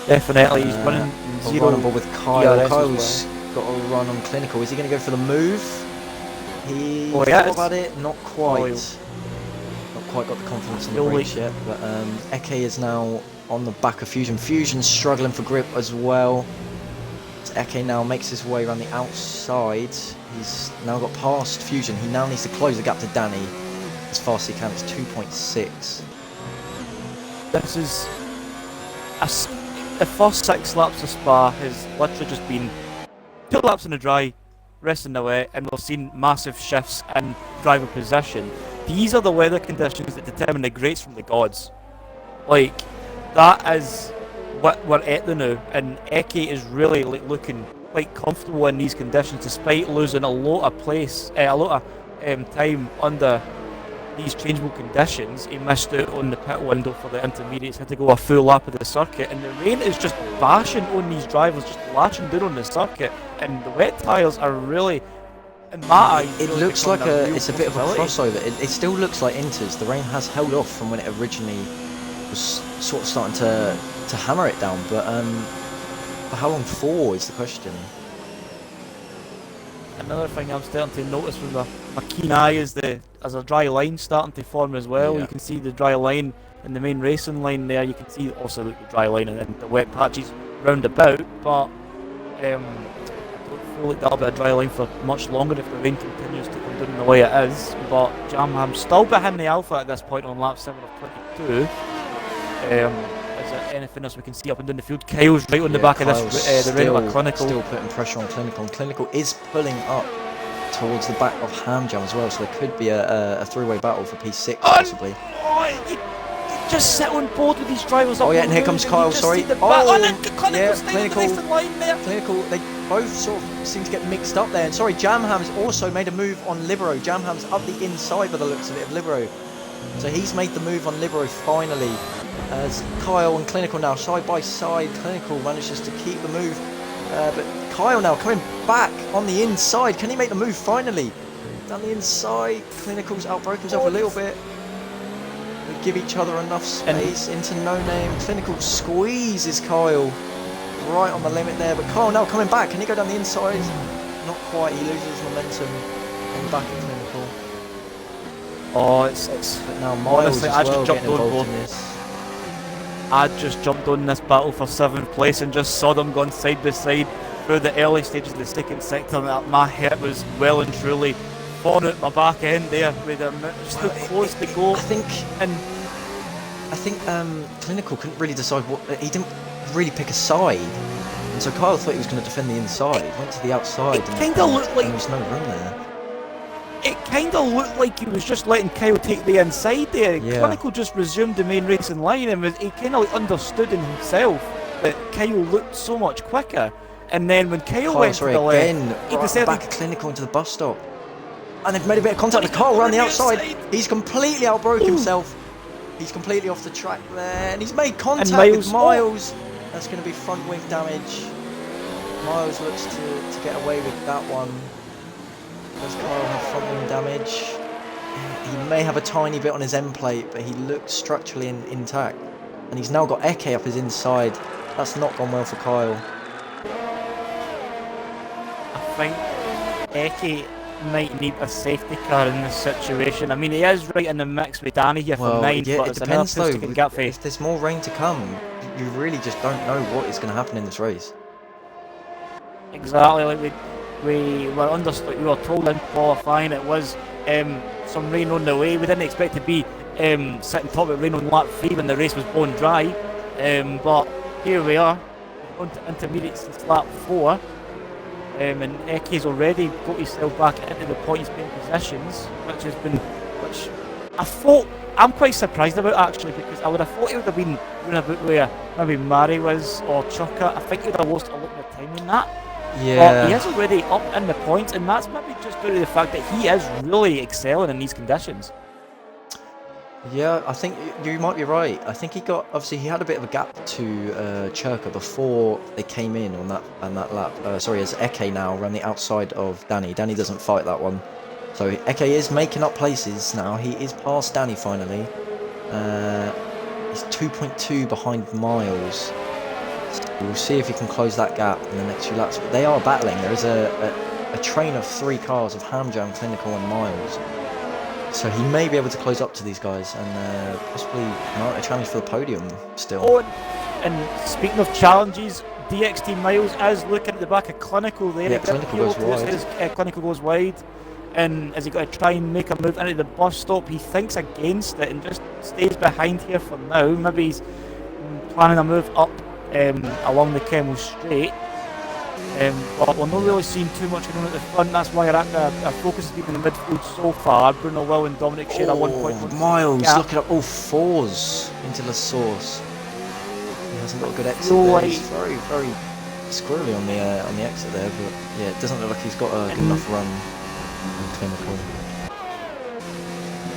Definitely, he's running zero. On board with Kyle. Kyle's got a run on Clinical. Is he going to go for the move? He thought about it. Not quite. Not quite got the confidence in the brakes yet. But Eke is now on the back of Fusion. Fusion's struggling for grip as well. So Eke now makes his way around the outside. He's now got past Fusion. He now needs to close the gap to Danny as fast as he can. It's 2.6. This is the first 6 laps of Spa has literally just been 2 laps in the dry, rest in the wet, and we've seen massive shifts in driver position. These are the weather conditions that determine the greats from the gods. Like, that is what we're at now, and Eke is really like looking quite comfortable in these conditions, despite losing a lot of time under these changeable conditions. He missed out on the pit window for the intermediates, had to go a full lap of the circuit, and the rain is just bashing on these drivers, just lashing down on the circuit, and the wet tyres are really, in my eyes, it really looks like it's a bit of a possibility. crossover. It still looks like Inters. The rain has held off from when it originally was sort of starting to hammer it down, but for how long for is the question. Another thing I'm starting to notice with my keen eye is there's a dry line starting to form as well. Yeah. You can see the dry line in the main racing line there. You can see also the dry line and then the wet patches round about, but I don't feel like that'll be a dry line for much longer if the rain continues to come down the way it is. But Jamham's still behind the Alpha at this point on lap 7 of 22. Is there anything else we can see up and down the field? Kyle's right on the back of this the Renault Clinical. Still putting pressure on Clinical, and Clinical is pulling up towards the back of Hamjam as well, so there could be a three-way battle for P6 possibly. You just sit on board with these drivers up. Oh yeah, and here comes Kyle, sorry. Clinical line there. Clinical, they both sort of seem to get mixed up there. And sorry, Jamham's also made a move on Libero. Jamham's up the inside by the looks of it of Libero. So he's made the move on Libero finally. As Kyle and Clinical now side by side. Clinical manages to keep the move. But Kyle now coming back on the inside. Can he make the move finally? Down the inside. Clinical's outbroke himself a little bit. They give each other enough space into No Name. Clinical squeezes Kyle right on the limit there. But Kyle now coming back. Can he go down the inside? Not quite. He loses momentum on the back of Clinical. Oh, it's but now Miles honestly, as well getting involved in this. I just jumped on this battle for 7th place and just saw them going side by side through the early stages of the second sector. My head was well and truly falling out my back end there with just too close to go. I think Clinical couldn't really decide what. He didn't really pick a side, and so Kyle thought he was going to defend the inside. Went to the outside. It kind of looked like there was no room there. It kind of looked like he was just letting Kyle take the inside there. Yeah. Clinical just resumed the main racing line, and he kind of understood in himself that Kyle looked so much quicker. And then when Kyle went to the left, he decided back of Clinical into the bus stop, and they've made a bit of contact with Kyle around the outside. He's completely outbroke himself. He's completely off the track there, and he's made contact with Miles. That's going to be front wing damage. Miles looks to get away with that one. Does Kyle have front wing damage? He may have a tiny bit on his end plate, but he looks structurally intact. And he's now got Eke up his inside. That's not gone well for Kyle. I think Eke might need a safety car in this situation. I mean, he is right in the mix with Danny here for 9th, yeah, but it it's depends another though. gap for If there's more rain to come, you really just don't know what is going to happen in this race. Exactly, like we were we were told in qualifying it was some rain on the way. We didn't expect to be sitting top of rain on lap 3 when the race was blown dry, but here we are on to intermediate since lap 4, and Eke's already got himself back into the points paying positions, which I thought, I'm quite surprised about actually, because I would have thought he would have been running about where maybe Murray was or Chuka. I think he would have lost a lot more time in that. Yeah. But he is already up in the points, and that's maybe just due to the fact that he is really excelling in these conditions. Yeah, I think you might be right. I think he had a bit of a gap to Churka before they came in on that lap. Sorry, as Eke now ran the outside of Danny. Danny doesn't fight that one. So Eke is making up places now. He is past Danny finally. He's 2.2 behind Miles. We'll see if he can close that gap in the next few laps. But they are battling. There is a train of 3 cars of Hamjam, Clinical and Miles. So he may be able to close up to these guys and possibly mount a challenge for the podium still. Oh, and speaking of challenges, DXT Miles is looking at the back of Clinical there. Yeah, Clinical goes wide. Clinical goes wide. And has he got to try and make a move into the bus stop? He thinks against it and just stays behind here for now. Maybe he's planning a move up along the Kemmel Straight. But we're not really seeing too much going on at the front. That's why our focus has been in the midfield so far. Bruno Will and Dominic share a 1.1 Miles gap. looking up all 4s into the source. He hasn't got a good exit No there. way. He's very, very squirrely on the exit there, but yeah, it doesn't look like he's got a good enough run on Clinical.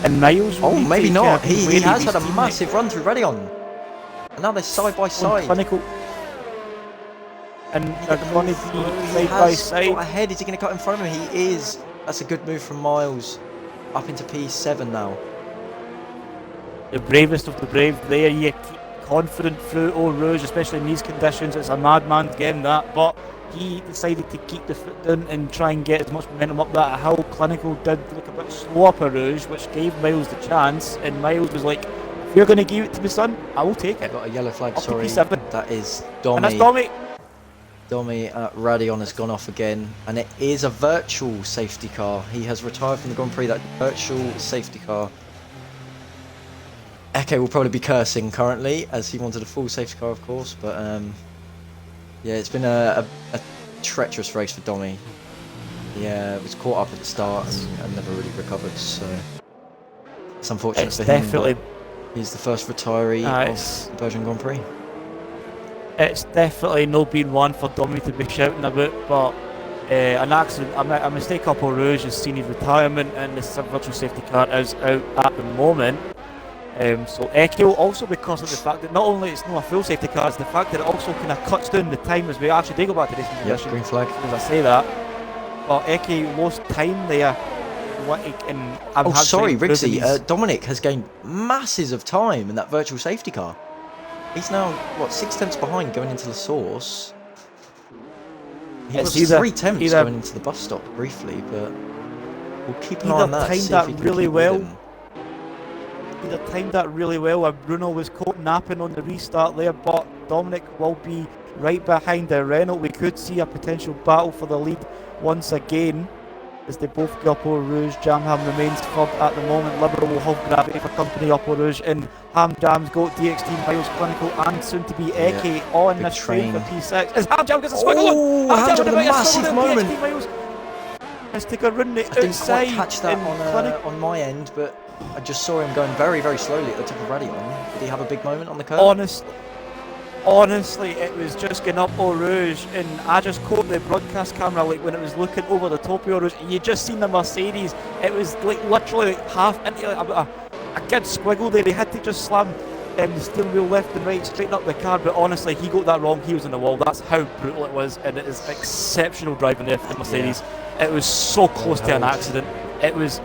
And Miles. Oh, maybe not. He has his had a teammate. massive run through Redion. And now they're side by side. Clinical. And they're going to be He side by has side. got ahead. Is he going to cut in front of him? He is. That's a good move from Miles. Up into P7 now. The bravest of the brave there. You keep confident through Eau Rouge, especially in these conditions. It's a madman getting that, but he decided to keep the foot down and try and get as much momentum up that hill. Clinical did look a bit slow up Eau Rouge, which gave Miles the chance, and Miles was like, if you're going to give it to me, son, I will take it. Got a yellow flag, Up to sorry. P7. That is And that's Domi. Domi. Domi at Radion has gone off again, and it is a virtual safety car. He has retired from the Grand Prix, that virtual safety car. Eke will probably be cursing currently, as he wanted a full safety car, of course, but yeah, it's been a treacherous race for Domi. He was caught up at the start and never really recovered, so it's unfortunate It's for him. definitely. He's the first retiree It's- of the Belgian Grand Prix. It's definitely not been one for Domi to be shouting about, but an accident, a mistake up Eau Rouge has seen his retirement, and the virtual safety car is out at the moment. So Echo, also because of the fact that not only it's not a full safety car, it's the fact that it also kind of cuts down the time as we actually do go back to this Yes, position. green flag. As I say that, but Eke lost time there. Oh, sorry, Rigsy. Dominic has gained masses of time in that virtual safety car. He's now, 6 tenths behind going into the source. He was 3 tenths going into the bus stop briefly, but we'll keep an eye on that. Timed See that if he can really keep well. with him. Either timed that really well, or Bruno was caught napping on the restart there, but Dominic will be right behind the Renault. We could see a potential battle for the lead once again, as they both go up Eau Rouge. Jamham remains third at the moment. Liberal will have Gravity for company up Eau Rouge, and Hamjam's got DXT, Miles, Clinical, and soon to be Eke on big this train for train. P6. As Hamjam gets a swiggle Oh, on! Hamjam with a massive moment. DXT Miles has taken a run the I didn't outside. quite catch that and on my end, but I just saw him going very, very slowly at the top of Radion. Did he have a big moment on the curve? Honestly, it was just getting up Eau Rouge, and I just caught the broadcast camera like when it was looking over the top of Eau Rouge, and you just seen the Mercedes. It was like literally like half into a good squiggle there. He had to just slam the steering wheel left and right, straighten up the car. But honestly, he got that wrong. He was in the wall. That's how brutal it was, and it is exceptional driving there for the Mercedes. Yeah. It was so close to an accident. It was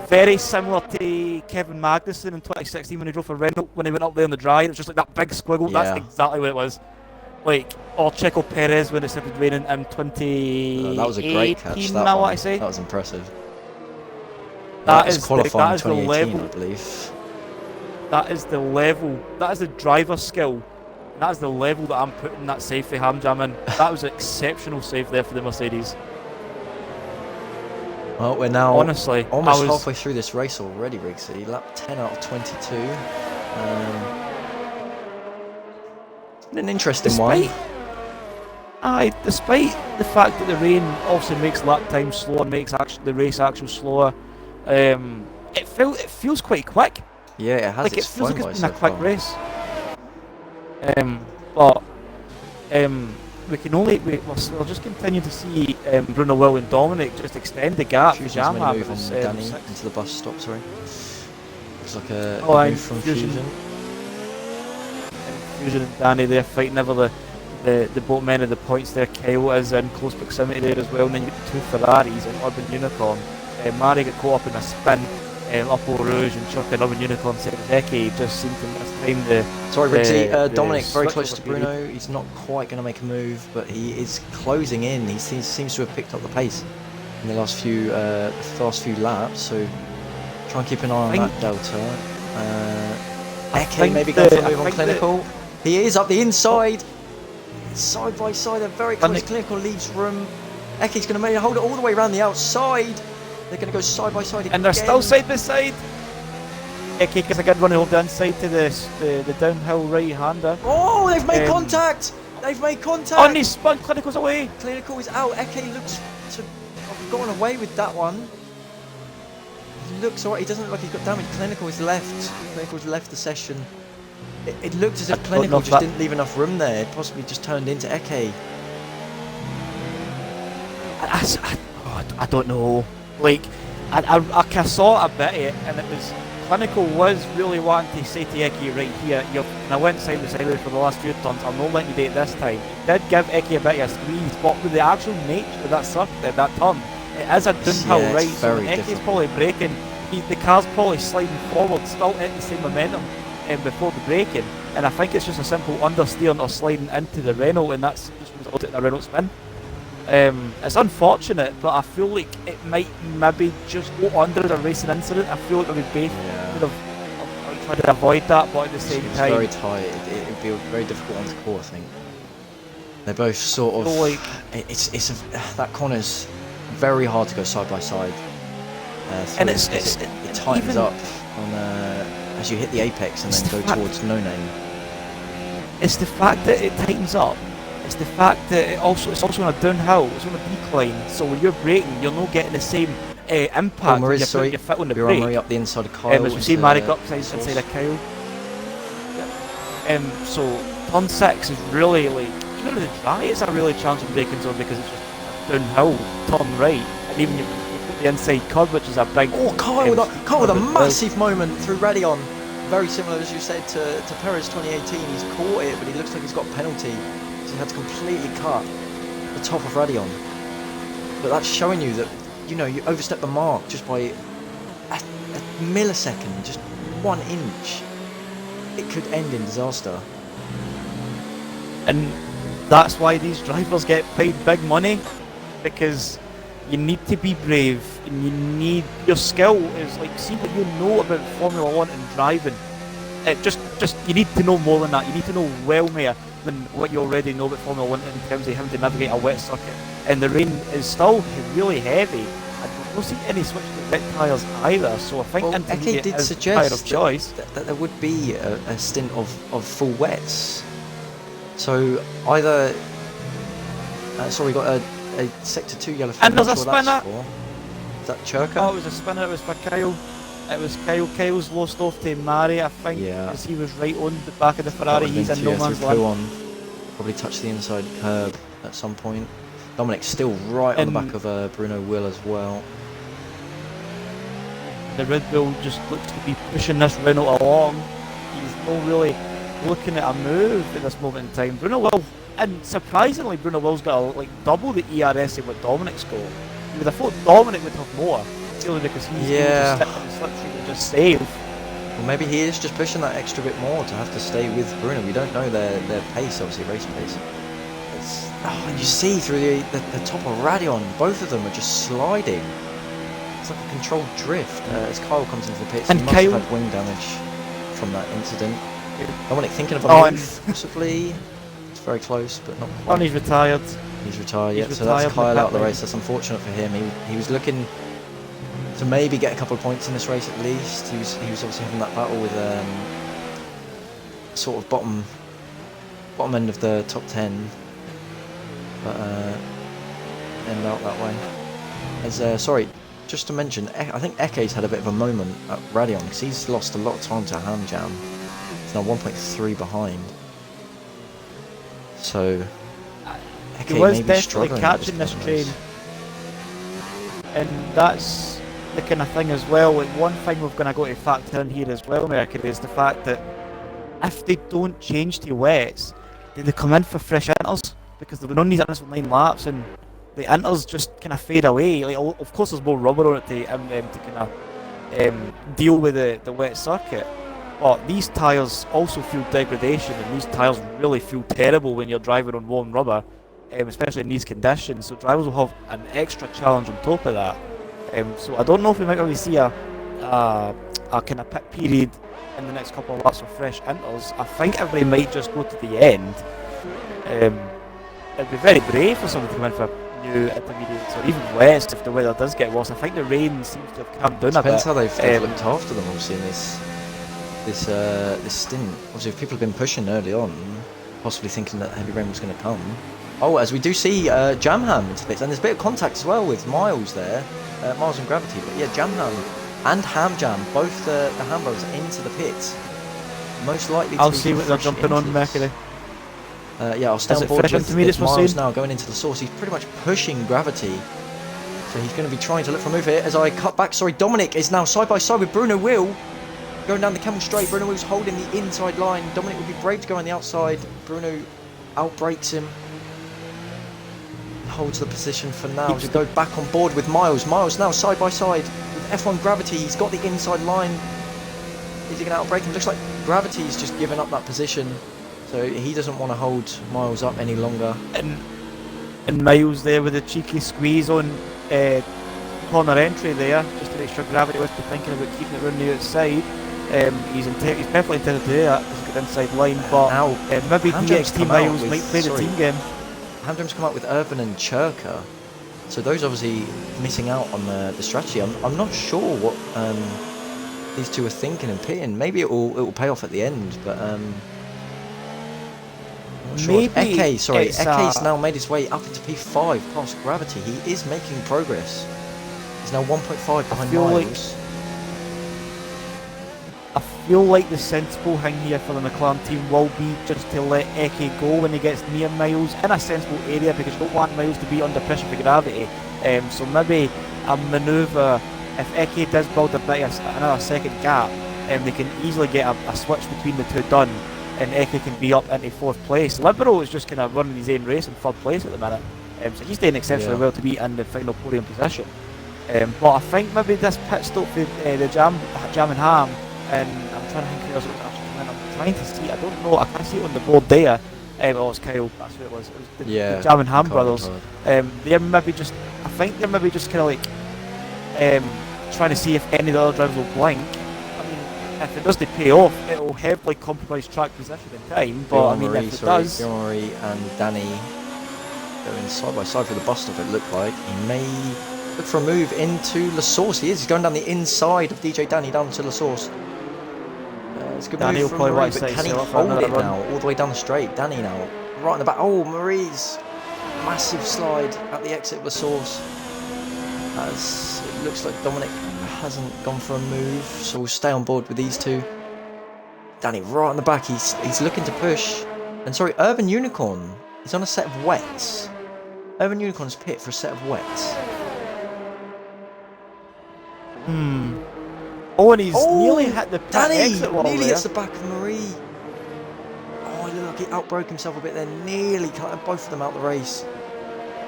very similar to Kevin Magnussen in 2016 when he drove for Renault, when he went up there on the dry. It was just like that big squiggle. Yeah. That's exactly what it was. Like, or Checo Perez when it started raining in 2018. That was a great catch. That what I say. That was impressive. That was is qualifying the 2018, level. I believe. That is the level. That is the driver skill And that is the level that I'm putting that safety ham jam in. That was an exceptional save there for the Mercedes. Well, we're now Honestly, almost halfway through this race already, Rigsy. Lap 10 out of 22. An interesting one. Despite the fact that the rain also makes lap time slower, makes the race actually slower, it feels quite quick. Yeah, it has. Like It's it feels flown like it's by been a so quick far. race. But we can only we'll just continue to see Bruno Will and Dominic just extend the gap. Fusion's Jam made a move Habits, on Danny 6. into the bus stop. Sorry. Looks like a And move from Fusion. Fusion and Danny there fighting over the boatmen of the points there. Kyle is in close proximity there as well, and then you get the 2 Ferraris and Urban Unicorn. Mari got caught up in a spin up Eau Rouge, and Chuck and Urban Unicorn said Zeki just seemed to mistime the. Sorry, Rigsy. Dominic very switch close to over Bruno. He's not quite going to make a move, but he is closing in. He seems to have picked up the pace in the last few laps. So try and keep an eye on that delta. Eke maybe going for a move on Clinical. He is up the inside. Side by side, they're very close. Clinical leaves room. Eke's going to hold it all the way around the outside. They're going to go side by side again. And they're still side by side. Eke gets a good run over the inside to the downhill right-hander. Oh, they've made contact! They've made contact! On his spun, Clinical's away. Clinical is out. Eke looks to have gotten away with that one. He looks alright. He doesn't look like he's got damage. Clinical's left the session. It looked as if Clinical just didn't leave enough room there. It possibly just turned into Eke. I don't know. Like, I saw a bit of it, and it was Clinical was really wanting to say to Eke, right here, and I went side by side for the last few turns, I'm not letting you do it this time. He did give Eke a bit of a squeeze, but with the actual nature of that circuit, that turn, it is a downhill right, so when Eke's probably braking, the car's probably sliding forward, still at the same momentum before the braking, and I think it's just a simple understeering or sliding into the Renault, and that's just resulted in a Renault spin. It's unfortunate, but I feel like it might maybe just go under as a racing incident. I feel like we both would have tried to avoid that, but at the same time, very tight. It would be a very difficult one to call, I think. They're both sort of like that corner's very hard to go side by side. And it tightens up on as you hit the apex and then go towards no name. It's the fact that it tightens up. It's the fact that it's also on a downhill. It's on a decline. So when you're braking, you're not getting the same impact when you're putting your foot on the brake. Murray up the inside of Kyle. As we see Marek up inside of Kyle. So turn 6 is really like, even with the dry, it's a really challenging braking zone because it's just a downhill turn right, and even you've got the inside curve, which is a big. Oh, Kyle with a massive moment through Radion. Very similar, as you said, to Perez 2018. He's caught it, but he looks like he's got a penalty. So he had to completely cut the top of Radion. But that's showing you that, you overstep the mark just by a millisecond, just 1 inch. It could end in disaster. And that's why these drivers get paid big money, because you need to be brave, and you need your skill is like, see what you know about Formula 1 and driving. It just you need to know more than that. You need to know well more than what you already know about Formula 1 in terms of having to navigate a wet circuit. And the rain is still really heavy. I don't see any switch to wet tyres either, so I think Eke did suggest that there would be a stint of full wets. So either we got a sector 2 yellow flag. And there's a spinner. Is that Churka? Oh, it was a spinner. It was for Kyle. It was Kyle. Kyle's lost off to Mari, I think, because he was right on the back of the Ferrari. He's in no man's land. Probably touched the inside curb at some point. Dominic's still right on the back of Bruno Will as well. The Red Bull just looks to be pushing this Renault along. He's not really looking at a move at this moment in time. Bruno Will, and surprisingly, Bruno Will's got double the ERS of what Dominic's got. You would have thought Dominic would have more, purely because he's able to sit in the slipstream and just save. Well, maybe he is just pushing that extra bit more to have to stay with Bruno. We don't know their pace, obviously, race pace. And you see through the top of Radion, both of them are just sliding. It's like a controlled drift as Kyle comes into the pits. And he must have had wing damage from that incident. Dominic thinking of a Oh, and move, possibly. It's very close, but not quite. one, he's retired. He's retired, He's yeah. So that's retired Kyle out of the McCartney. race. That's unfortunate for him. He was looking to maybe get a couple of points in this race at least. He was obviously having that battle with sort of bottom end of the top 10, but end out that way. As sorry, just to mention, I think Eke's had a bit of a moment at Radion because he's lost a lot of time to Ham Jam. He's now 1.3 behind. So Eke He was may be definitely struggling catching at this point in the train, race. and that's the kind of thing as well. Like, one thing we're going to go to factor in here as well, Mercury, is the fact that if they don't change to wets, then they come in for fresh inters, because they've been on these inters for 9 laps and the inters just kind of fade away. Like, of course there's more rubber on it to kind of deal with the wet circuit, but these tyres also feel degradation, and these tyres really feel terrible when you're driving on warm rubber, especially in these conditions. So drivers will have an extra challenge on top of that. So I don't know if we might really see a kind of pit period in the next couple of laps of fresh inters. I think everybody might just go to the end. It'd be very brave for someone to come in for new intermediates or even west if the weather does get worse. I think the rain seems to have calmed down a bit. Depends how they've looked after them, obviously, in this stint. Obviously, if people have been pushing early on, possibly thinking that heavy rain was going to come. Oh, as we do see Jamham into bits, and there's a bit of contact as well with Miles there, Miles and Gravity. But yeah, Jamham and Ham Jam, both the Ham brothers into the pits. Most likely to I'll be see what they're fresh jumping on, inters. Mercury. Yeah, I'll stay Is on it board fresh with intermediates we're Miles seeing? now going into the source. He's pretty much pushing Gravity. So he's going to be trying to look for a move here as I cut back. Sorry, Dominic is now side by side with Bruno Will. Going down the Camel Straight. Bruno Will's holding the inside line. Dominic would be brave to go on the outside. Bruno outbrakes him. Holds the position for now to go back on board with Miles. Miles now side by side with F1 Gravity. He's got the inside line. Is he going to outbrake him? Looks like Gravity's just given up that position. So he doesn't want to hold Miles up any longer. And Miles there with a cheeky squeeze on corner entry there, just to make sure Gravity was thinking about keeping it around the outside. He's perfectly intended to do that. He's got inside line, but Now, maybe Hamjam's DXT come out Miles with- might play the sorry. team game. Hamjam's come out with Irvin and Churka. So those obviously missing out on the strategy. I'm not sure what these two are thinking and pitting. Maybe it will pay off at the end, but I'm not sure. Maybe Eke's it's, now made his way up into P5 past Gravity. He is making progress. He's now 1.5 behind feel like- Miles. I feel like the sensible thing here for the McLaren team will be just to let Eke go when he gets near Miles in a sensible area, because you don't want Miles to be under pressure for Gravity. So maybe a manoeuvre, if Eke does build a bit of another second gap, they can easily get a switch between the two done, and Eke can be up into 4th place. Liberal is just kind of running his own race in 3rd place at the minute, so he's doing exceptionally well to be in the final podium position. But I think maybe this pit stop for the Jam and Ham, and I'm trying to think who else was actually coming in. I'm trying to see, I don't know, I can't see it on the board there. Oh, it's Kyle, that's who it was. It was the Jam and Ham brothers. They're maybe just, I think they're maybe just kind of like trying to see if any of the other drivers will blink. I mean, if it does, they pay off, it'll heavily compromise track position in time, but I mean, if it does... Jean-Marie and Danny going side by side for the bus stop, it looked like. He may look for a move into La Source. He is. He's going down the inside of DJ Danny down to La Source. It's a good Danny move will from probably Marie, want to but say can he so for hold another it run. now all the way down the straight? Danny now right in the back. Oh, Marie's massive slide at the exit of La Source. As it looks like Dominic hasn't gone for a move, so we'll stay on board with these two. Danny right in the back. He's looking to push. And sorry, Urban Unicorn is on a set of wets. Urban Unicorn's pit for a set of wets. Oh, and he's nearly hit the pit Danny exit wall nearly there. hits the back of Marie. Oh, look like he outbroke himself a bit there. Nearly cut both of them out the race.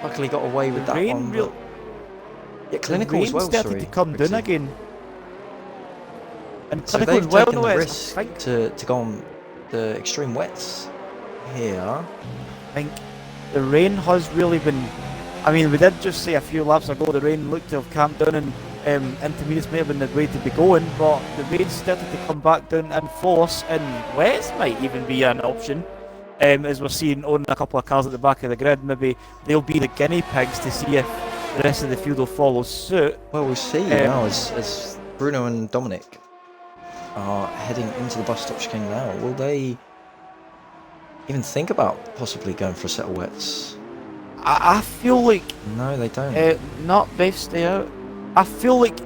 Luckily got away with that one. Yeah, Clinical as well, started sorry. to come down again. And So Clinical they've as well, taken no, the it's, risk I think, to go on the extreme wets here. I think the rain has really been... I mean, we did just say a few laps ago the rain looked to have calmed down intermediates may have been the way to be going, but the rain started to come back down in force, and wets might even be an option. As we're seeing on a couple of cars at the back of the grid, maybe they'll be the guinea pigs to see if the rest of the field will follow suit. Well, we'll see now as Bruno and Dominic are heading into the bus stop chicane now. Will they even think about possibly going for a set of wets? I feel like No, they don't. not both stay out. I feel like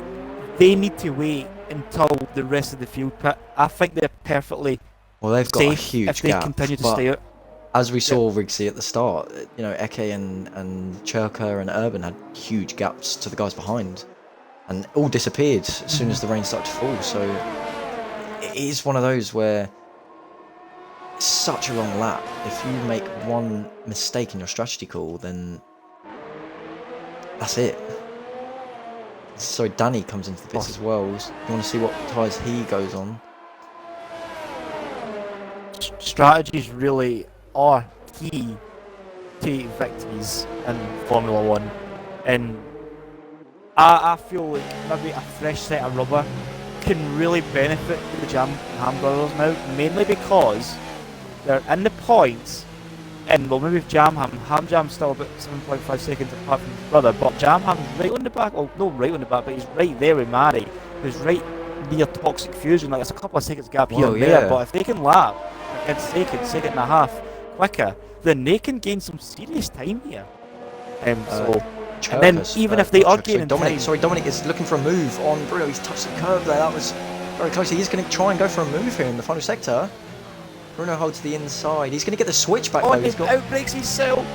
they need to wait until the rest of the field pit. I think they're perfectly Well, they've got a safe huge if they gap. continue to but stay out. as we saw Rigsy at the start, you know, Eke and Churka and Urban had huge gaps to the guys behind, and all disappeared as soon as the rain started to fall. So it is one of those where it's such a long lap. If you make one mistake in your strategy call, then that's it. So Danny comes into the pits as well. You want to see what tyres he goes on? Strategies really are key to victories in Formula 1, and I feel like maybe a fresh set of rubber can really benefit the Jam Ham brothers now, mainly because they're in the points, and well, maybe Ham Jam's still about 7.5 seconds apart from his brother, but Jam Ham's right on the back, well, not right on the back, but he's right there with Mari, who's right near Toxic Fusion. Like, it's a couple of seconds gap here and there, but if they can lap a second and a half quicker, then they can gain some serious time here. And then even if they are gaining time... Dominic is looking for a move on Bruno. He's touched the curb there. That was very close. He's going to try and go for a move here in the final sector. Bruno holds the inside. He's going to get the switch back though. He's outbreaks himself.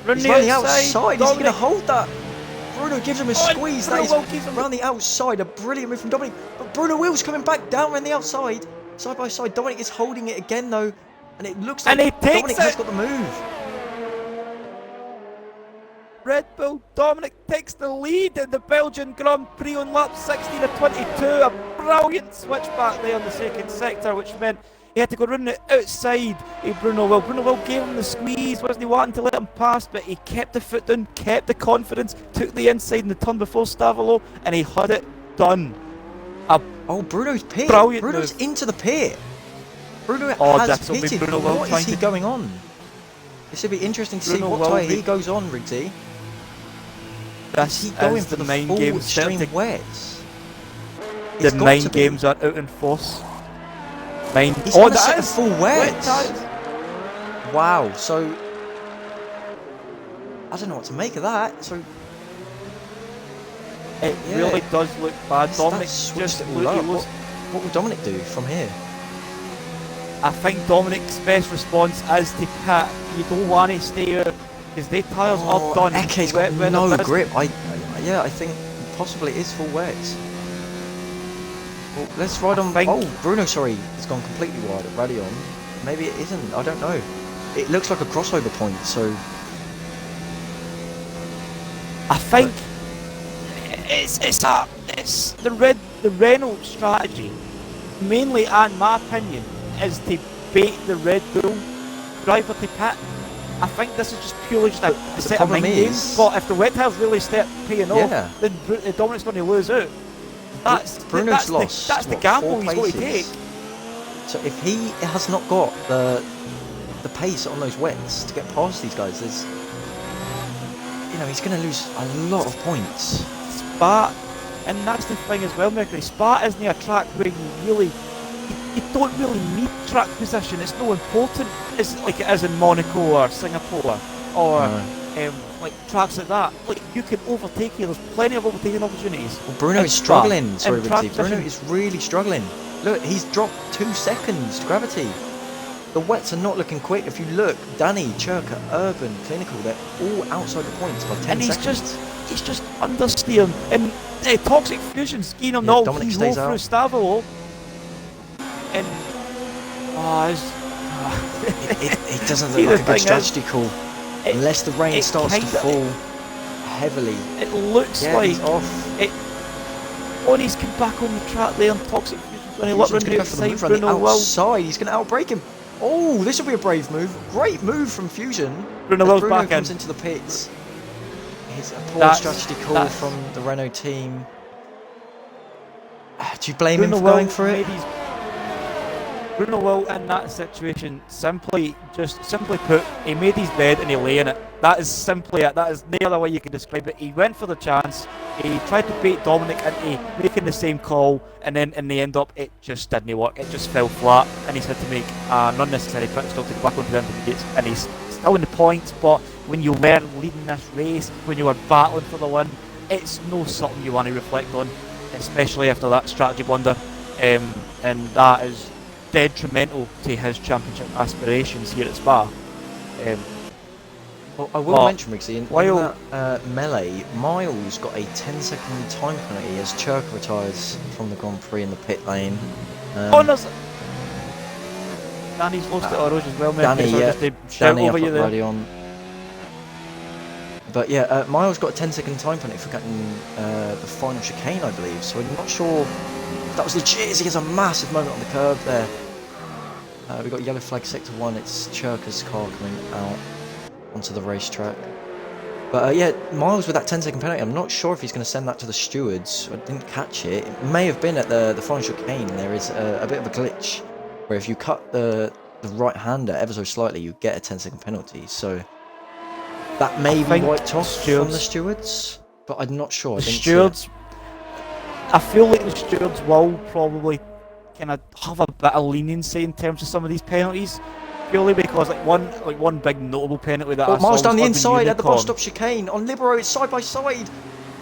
He's around the outside. Is he going to hold that? Bruno gives him a squeeze. That is around the outside. A brilliant move from Dominic. But Bruno Will's coming back down around the outside. Side by side. Dominic is holding it again though. And it looks like Dominic has got the move. Red Bull Dominic takes the lead in the Belgian Grand Prix on lap 16 of 22. A brilliant switch back there in the second sector, which meant he had to go round the outside of Bruno Will. Bruno Will gave him the squeeze, wasn't he wanting to let him pass, but he kept the foot down, kept the confidence, took the inside in the turn before Stavolo, and he had it done. Bruno's pit. Brilliant Bruno's move. into the pit. Bruno has pitted. What is he going on? This would be interesting to see what tyre he goes on, Rigsy. Is he going for the full extreme wets? The 9 games are out in force. He's going to set the full wets. Wow, so I don't know what to make of that. So it really does look bad. Dominic just what will Dominic do from here? I think Dominic's best response is to pit. You don't want to stay out because their tyres are done. Eke's got no grip. I think possibly it is full wets. Well, let's ride on. Bruno, sorry, has gone completely wide at Radion. Maybe it isn't. I don't know. It looks like a crossover point. So I think it's the Renault strategy, mainly, in my opinion, is to bait the Red Bull driver to pit. I think this is just purely just a set of 9 games. But if the wet tyres really start paying off, then Dominic's going to lose out. Bruno's lost. That's the gamble he's going to take. So if he has not got the pace on those wets to get past these guys, there's, he's going to lose a lot of points. Spa, and that's the thing as well, Mercury. Spa isn't a track where you don't really need track position. It's no important like it is in Monaco or Singapore or like tracks like that. Like, you can overtake here. There's plenty of overtaking opportunities. Well, Bruno is struggling. Sorry, Rigsy. Bruno is really struggling. Look, he's dropped 2 seconds to gravity. The wets are not looking quick. If you look, Danny, Churka, Urban, Clinical, they're all outside the points by 10 seconds. He's just understeering. And Toxic Fusion skiing him all Dominic through stays out. Stavolo. And it doesn't look like a good strategy call unless the rain starts to fall heavily. It looks like he's off. He's come back on the track there on Toxic Fusion. When he looked around the outside, he's going to outbrake him. Oh, this will be a brave move. Great move from Fusion. Bruno comes into the pits. It's a poor strategy call from the Renault team. Do you blame him for going for it? Bruno Will in that situation simply put, he made his bed and he lay in it. That is simply it. That is no other way you can describe it. He went for the chance. He tried to bait Dominic into making the same call, and then in the end up, it just didn't work. It just fell flat, and he's had to make an unnecessary pit stop to go back onto the intermediates, and he's still in the points. But when you learn leading this race, when you are battling for the win, it's no something you want to reflect on, especially after that strategy blunder, and that is detrimental to his championship aspirations here at Spa. Well, I will mention, Rigsy, in that melee, Miles got a 10-second time penalty as Churka retires from the Grand Prix in the pit lane. Danny's lost at Oroge as well, Danny, Danny over you there. On. But yeah, Miles got a 10-second time penalty for getting the final chicane, I believe, so I'm not sure if that was legit. He has a massive moment on the curb there. We've got yellow flag sector 1, it's Churka's car coming out onto the racetrack. But yeah, Miles with that 10-second penalty, I'm not sure if he's going to send that to the stewards. I didn't catch it. It may have been at the final chicane. There is a bit of a glitch where if you cut the right-hander ever so slightly, you get a 10-second penalty. So that may be wiped off from the stewards, but I'm not sure. I didn't see it. I feel like the stewards will probably kind of have a bit of leniency in terms of some of these penalties, purely because one big notable penalty that I saw Miles down the was inside at the Unicorn. bus stop chicane on Libero. It's side by side.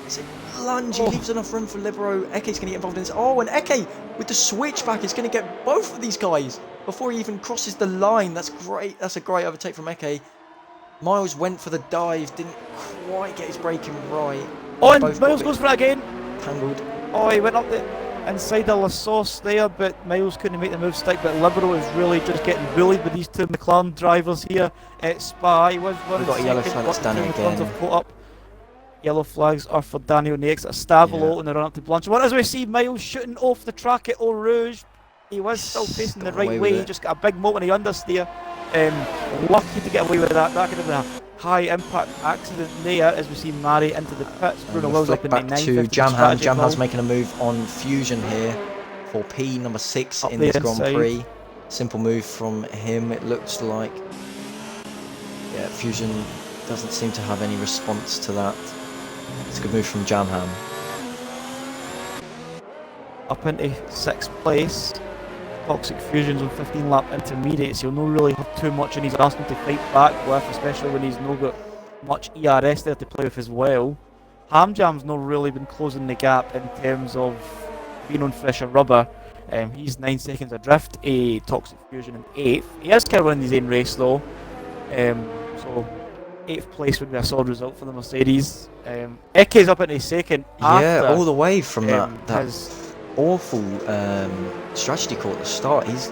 It's a lunge. He leaves enough room for Libero. Eke's going to get involved in this. Oh, and Eke with the switchback is going to get both of these guys before he even crosses the line. That's great. That's a great overtake from Eke. Miles went for the dive, didn't quite get his braking right. Oh, and Miles goes for it again. Tangled. Oh, he went up the inside of La Sauce there, but Miles couldn't make the move stick. But Libero is really just getting bullied with these two McLaren drivers here at Spa. He was one. We've got a yellow flag, that's Danny again. Have caught up. Yellow flags are for Danny on the exit. Stavolo on the run up to Blanchard. What as we see Miles shooting off the track at Eau Rouge. He was still facing the right way. He just got a big moment in the understeer. Lucky to get away with that. That could have been a high impact accident there as we see Mari into the pits. Bruno Wills up in the 950. Jamham. Jamham's making a move on Fusion here for P number 6 in this Grand Prix. Simple move from him, it looks like. Yeah, Fusion doesn't seem to have any response to that. It's a good move from Jamham. Up into 6th place. Toxic Fusions on 15 lap intermediates. He'll not really have too much in his arsenal to fight back with, especially when he's not got much ERS there to play with as well. Hamjam's not really been closing the gap in terms of being on fresher rubber. He's 9 seconds adrift. A Toxic Fusion in 8th. He is kind of winning his own race though. So 8th place would be a solid result for the Mercedes. Eke's up into 2nd. Yeah, all the way from that his awful strategy call at the start. He's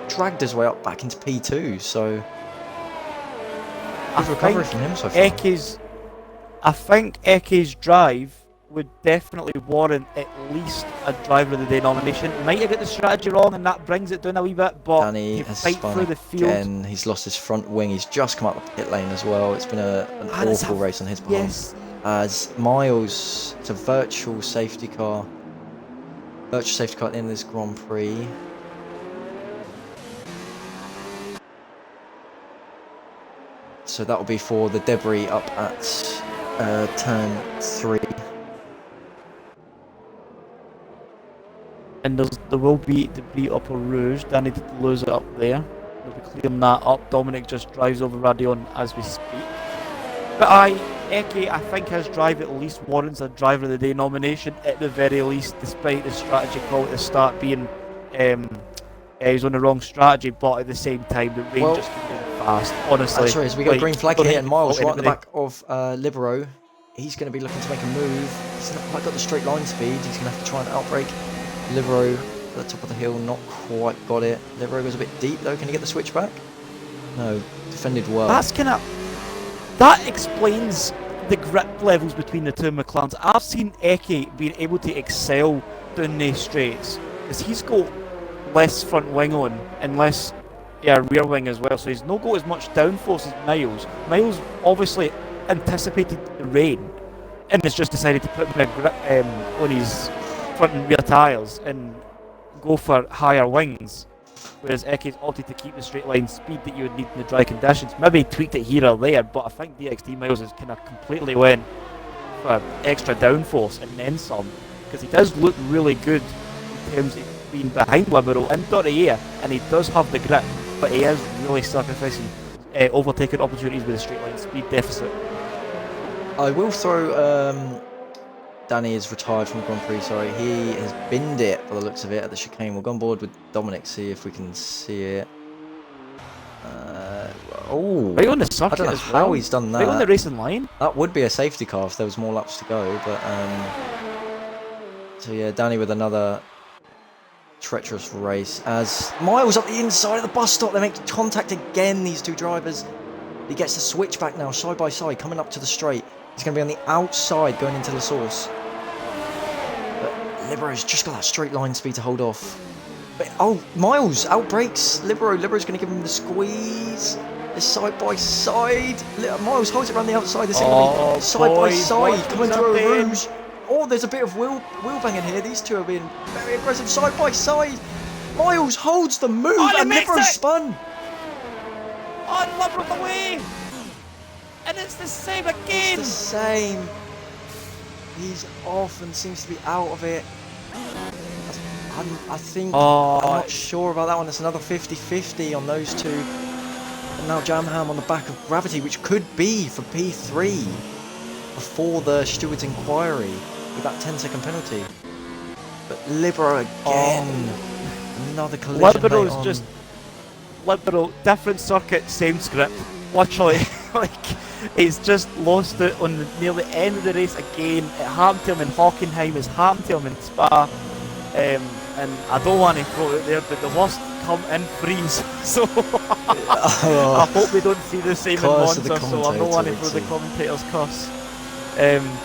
dragged his way up back into P2, so good recovery from him so far. I think Eke's drive would definitely warrant at least a driver of the day nomination. Might have got the strategy wrong and that brings it down a wee bit, but Danny has spun through the field. Again. He's lost his front wing. He's just come out the pit lane as well. It's been an awful race on his behalf. Yes. As Miles, it's a virtual safety car. Virtual safety car at the end of this Grand Prix. So that will be for the debris up at turn 3. And there will be debris up a Rouge. Danny did lose it up there. They'll be clearing that up. Dominic just drives over Radion as we speak. But Eke, I think his drive at least warrants a driver of the day nomination at the very least, despite the strategy call at the start being he's on the wrong strategy, but at the same time the rain just keeps going fast, honestly. That's right, so we got a green flag here and Miles right at the back of Libero. He's going to be looking to make a move. He's not quite got the straight line speed. He's going to have to try and outbrake Libero at the top of the hill, not quite got it. Libero goes a bit deep though, can he get the switch back? No, defended well. That explains the grip levels between the two McLarens. I've seen Eke being able to excel down the straights because he's got less front wing on and less rear wing as well, so he's not got as much downforce as Miles. Miles obviously anticipated the rain and has just decided to put a grip on his front and rear tyres and go for higher wings, whereas Ike's opted to keep the straight line speed that you would need in the dry conditions. Maybe he tweaked it here or there, but I think DXT Miles has kind of completely went for extra downforce and then some, because he does look really good in terms of being behind Libero in dirty air, and he does have the grip, but he is really sacrificing overtaking opportunities with a straight line speed deficit. I will throw. Danny is retired from Grand Prix. Sorry, he has binned it by the looks of it at the chicane. We'll go on board with Dominic, see if we can see it. Right on the circuit I don't know as how well. he's done that. Right on the racing line. That would be a safety car if there was more laps to go, but so yeah, Danny with another treacherous race as Miles up the inside of the bus stop. They make contact again, these two drivers. He gets the switch back now, side by side, coming up to the straight. He's going to be on the outside going into the source. But Libero's just got that straight line speed to hold off. But, oh, Miles outbrakes Libero. Libero's going to give him the squeeze. They're side by side. Miles holds it around the outside. They're going to be side by side, coming through a rouge. Oh, there's a bit of wheel banging here. These two are being very aggressive side by side. Miles holds the move and Libero spun. On Libero away. And it's the same again. It's the same. He's off and seems to be out of it. I think I'm not sure about that one. It's another 50-50 on those two. And now Jamham on the back of Gravity, which could be for P3 before the steward's inquiry with that 10-second penalty. But Libero again. Another collision. Libero's just Libero, different circuit, same script. Literally, like, he's just lost it on near the end of the race again. It happened to him in Hockenheim, it's happened to him in Spa. And I don't want to throw it there, but the worst come in freeze. So I hope we don't see the same in Monza, so I don't want to throw the commentator's curse.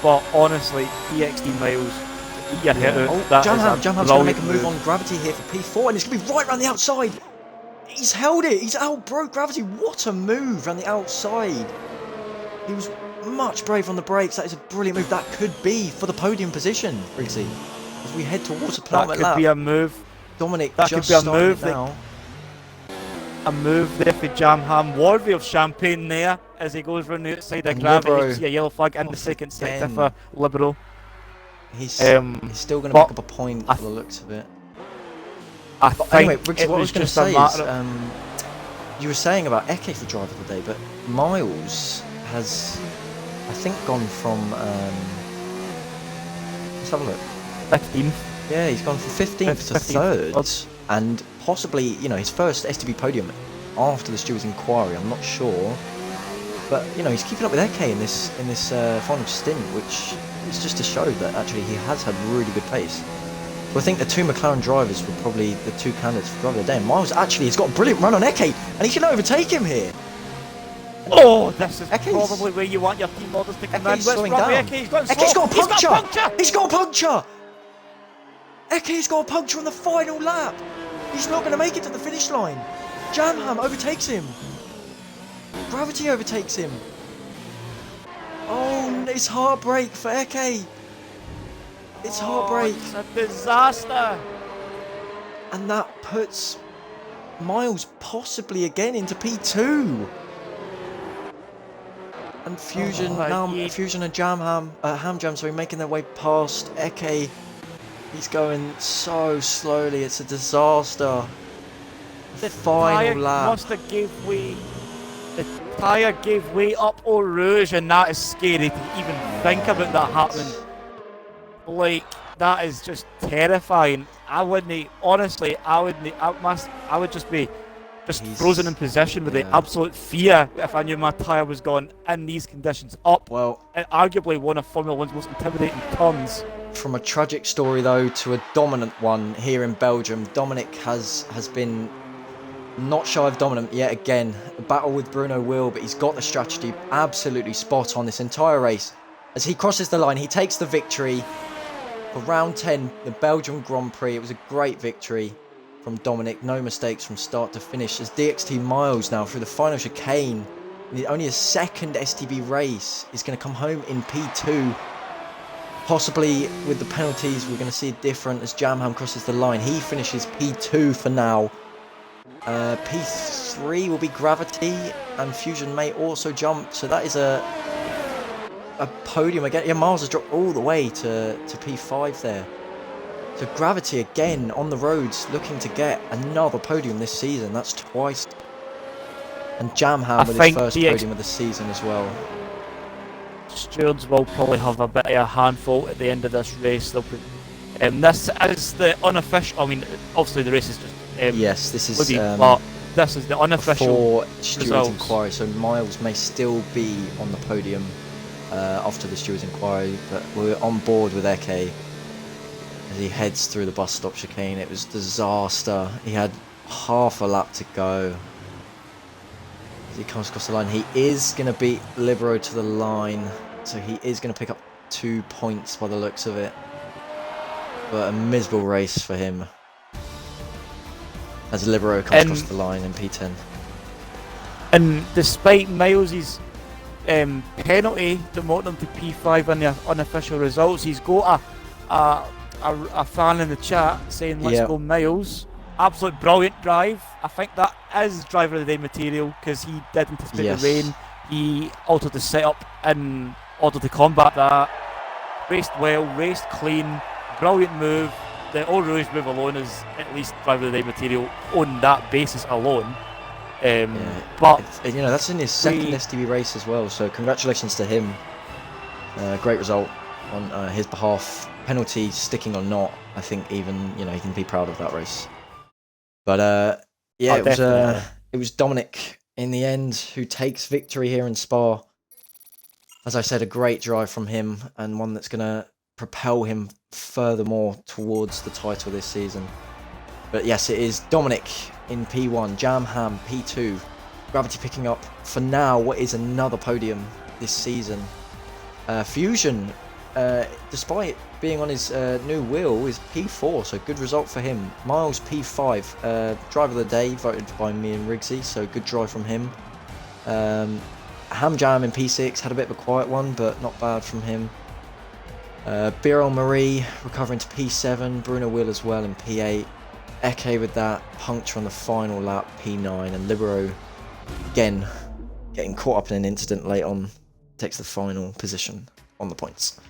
But honestly, DXT Miles, you're hit out. Jamham's going to make a move on Gravity here for P4, and it's going to be right around the outside. He's held it. He's outbroke Gravity. What a move around the outside. He was much brave on the brakes. That is a brilliant move. That could be for the podium position, Briggsy. As we head towards the penultimate lap. That could be a move. Dominic that just could be a move now. A move there for Jamham. Worthy of champagne there as he goes round the outside of Gravity. You see a yellow flag in the second sector for Libero. He's still going to pick up a point for the looks of it. Anyway, Briggsy, what I was going to say is, you were saying about Eke for driver of the day, but Miles has, I think, gone from, let's have a look. 15th. Yeah, he's gone from 15th to 3rd, and possibly, you know, his first STB podium after the steward's inquiry. I'm not sure, but you know, he's keeping up with Eke in this final stint, which is just to show that actually he has had really good pace. So I think the two McLaren drivers were probably the two candidates for driver of the day. And Miles actually has got a brilliant run on Eke, and he can overtake him here. Oh, this is probably where you want your team orders to come in. Slowing down. Eke's got a puncture! He's got a puncture! Eke's got a puncture on the final lap! He's not going to make it to the finish line. Jamham overtakes him. Gravity overtakes him. Oh, it's heartbreak for Eke. It's heartbreak. It's a disaster. And that puts Miles possibly again into P2. And Fusion Fusion and Hamjam, sorry, making their way past Eke. He's going so slowly. It's a disaster. The final lap. Must have gave way. The tyre gave way up Eau Rouge, and that is scary to even think about that happening. Like, that is just terrifying. I wouldn't, honestly, I would just be frozen in position with the absolute fear if I knew my tyre was gone in these conditions. And arguably one of Formula 1's most intimidating turns. From a tragic story though to a dominant one here in Belgium, Dominic has been not shy of dominant yet again. A battle with Bruno Will, but he's got the strategy absolutely spot on this entire race. As he crosses the line, he takes the victory for round 10, the Belgian Grand Prix. It was a great victory from Dominic, no mistakes from start to finish. As DXT Miles now through the final chicane, in only a second STB race, is going to come home in P2. Possibly with the penalties, we're going to see it different as Jamham crosses the line. He finishes P2 for now. P3 will be Gravity, and Fusion may also jump. So that is a podium again. Yeah, Miles has dropped all the way to P5 there. So Gravity again on the roads, looking to get another podium this season. That's twice. And Jamham with his first podium of the season as well. Stewards will probably have a bit of a handful at the end of this race. They'll put, this is the unofficial. I mean, obviously the race is just. Yes, this is. But this is the unofficial for stewards' inquiry. So Miles may still be on the podium after the stewards' inquiry, but we're on board with Eke as he heads through the bus stop chicane. It was disaster. He had half a lap to go. As he comes across the line, he is going to beat Libero to the line, so he is going to pick up 2 points by the looks of it. But a miserable race for him as Libero comes across the line in P10. And despite Miles's penalty demoting him to P5 in the unofficial results, he's got a fan in the chat saying, "Let's go Miles." Absolute brilliant drive. I think that is driver of the day material because he did anticipate the rain. He altered the setup in order to combat that. Raced well, raced clean, brilliant move. The All Rouge move alone is at least driver of the day material on that basis alone. But you know, that's in his second STB race as well. So congratulations to him. Great result on his behalf. Penalty sticking or not, I think even he can be proud of that race. But it was Dominic in the end who takes victory here in Spa. As I said, a great drive from him and one that's going to propel him furthermore towards the title this season. But yes, it is Dominic in P1, Jamham P2, Gravity picking up for now what is another podium this season. Fusion, despite being on his new wheel, is P4, so good result for him. Miles P5, driver of the day, voted by me and Riggsy, so good drive from him. Hamjam in P6, had a bit of a quiet one, but not bad from him. Birol Marie recovering to P7, Bruno Will as well in P8. Eke with that puncture on the final lap, P9, and Libero again getting caught up in an incident late on, takes the final position on the points.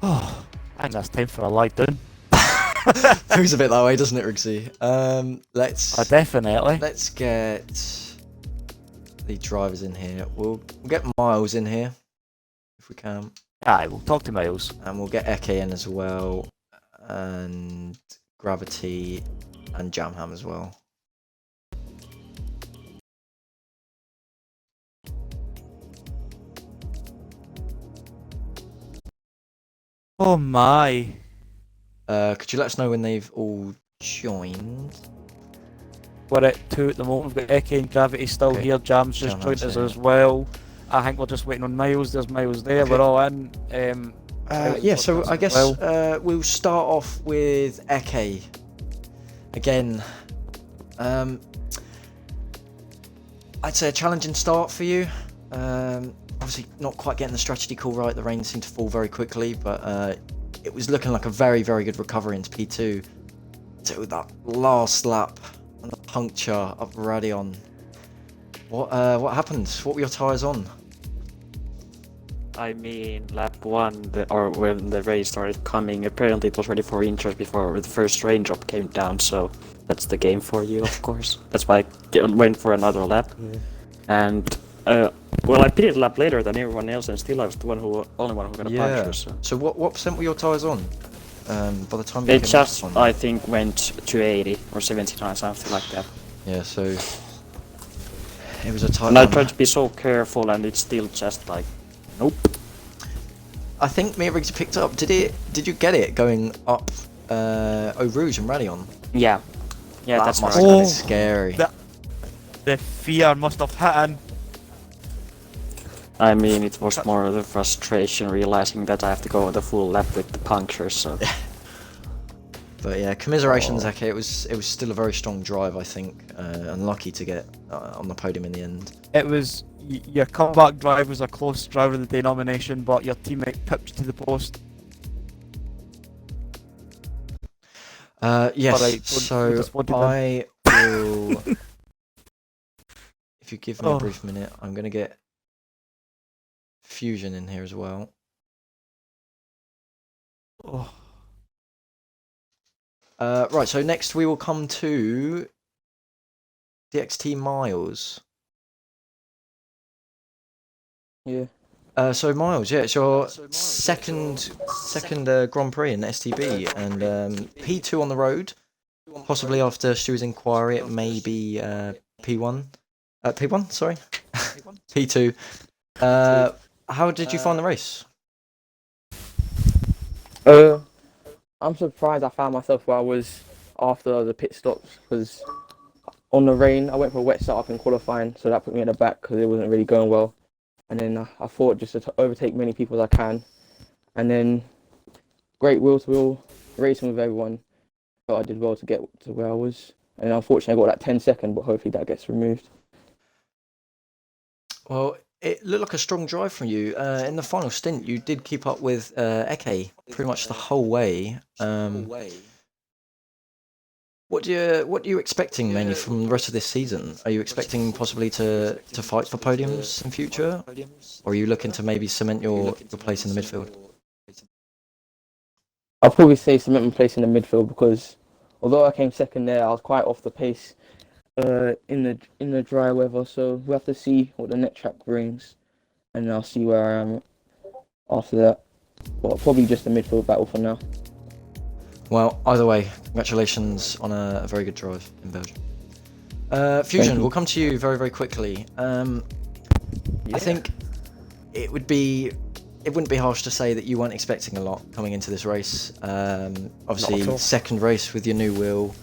Oh, I think that's time for a lie down. Feels a bit that way, doesn't it, Riggsy? Definitely. Let's get the drivers in here. We'll get Miles in here if we can. Aye, we'll talk to Miles. And we'll get Eke in as well, and Gravity and Jamham as well. Oh my. Could you let us know when they've all joined? We're at 2 at the moment. We've got Eke and Gravity still here. Jam's just joined us as well. I think we're just waiting on Miles. There's Miles there. Okay. We're all in. So I guess we'll start off with Eke. Again, I'd say a challenging start for you. Obviously not quite getting the strategy call right. The rain seemed to fall very quickly, but it was looking like a very, very good recovery into P2. So that last lap and the puncture up Radion. What happened? What were your tyres on? I mean, lap 1, when the race started coming, apparently it was ready for intros before the first raindrop came down, so that's the game for you, of course. That's why I went for another lap. Yeah. And, I pitted a lap later than everyone else, and still I was the only one who got a puncture. So what percent were your tyres on by the time you it just, I think, went to 80 or 79, something like that. Yeah, so it was a tight And I tried to be so careful, and it's still just like, nope. I think me and Riggs picked up. Did you get it going up Eau Rouge and Radion? Yeah. Yeah, that that's must have been scary. The fear must have hit. I mean, it was more the frustration realizing that I have to go the full lap with the puncture, so... But yeah, commiserations, Eke. It was still a very strong drive, I think. Unlucky to get on the podium in the end. It was your comeback drive was a close driver of the day nomination, but your teammate pipped you to the post. Yes. Alright, So just wanted them. I will. If you give me a Oh. brief minute, I'm gonna get Fusion in here as well. Oh. Right. So next we will come to DXT Miles. Yeah. So Miles, yeah, it's your second Grand Prix in STB, and P2 on the road. Possibly after Stu's inquiry, it may be P1. P1, sorry, P2. How did you find the race? I'm surprised I found myself where I was after the pit stops, because on the rain I went for a wet start up in qualifying, so that put me at the back because it wasn't really going well. And then I thought just to overtake many people as I can, and then great wheel to wheel racing with everyone. But I did well to get to where I was, and unfortunately I got that 10-second, but hopefully that gets removed. Well, it looked like a strong drive from you. In the final stint, you did keep up with Eke pretty much the whole way. What are you expecting mainly from the rest of this season? Are you expecting possibly to fight for podiums in future, or are you looking to maybe cement your place in the midfield? I'll probably say cement my place in the midfield, because although I came second there, I was quite off the pace in the dry weather. So we'll have to see what the next track brings, and I'll see where I am after that. But probably just a midfield battle for now. Well, either way, congratulations on a very good drive in Belgium. Fusion, we'll come to you very, very quickly. I think it wouldn't be harsh to say that you weren't expecting a lot coming into this race. Obviously, second race with your new wheel,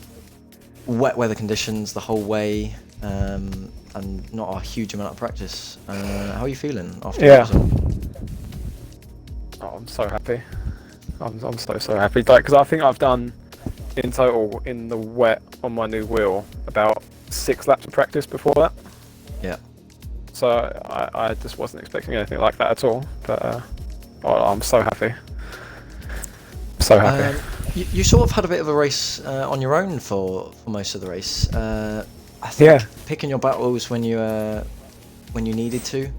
wet weather conditions the whole way, and not a huge amount of practice. How are you feeling after that result? Oh, I'm so happy. I'm so happy. Like, because I think I've done in total in the wet on my new wheel about 6 laps of practice before that. Yeah. So I just wasn't expecting anything like that at all. But I'm so happy. So happy. You sort of had a bit of a race on your own for most of the race. I think picking your battles when you needed to.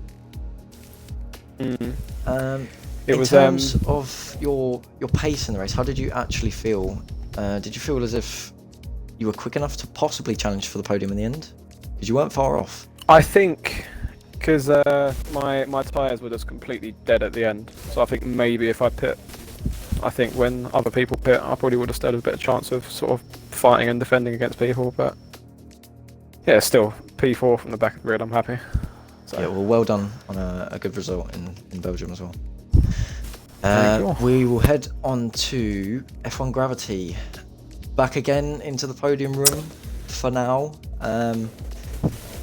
In terms of your pace in the race, how did you actually feel? Did you feel as if you were quick enough to possibly challenge for the podium in the end? Because you weren't far off. I think because my tyres were just completely dead at the end. So I think maybe if I pit, I think when other people pit, I probably would have stood a bit of chance of sort of fighting and defending against people. But yeah, still P4 from the back of the grid. I'm happy. So. Yeah, well done on a good result in Belgium as well. We will head on to F1 Gravity. Back again into the podium room for now.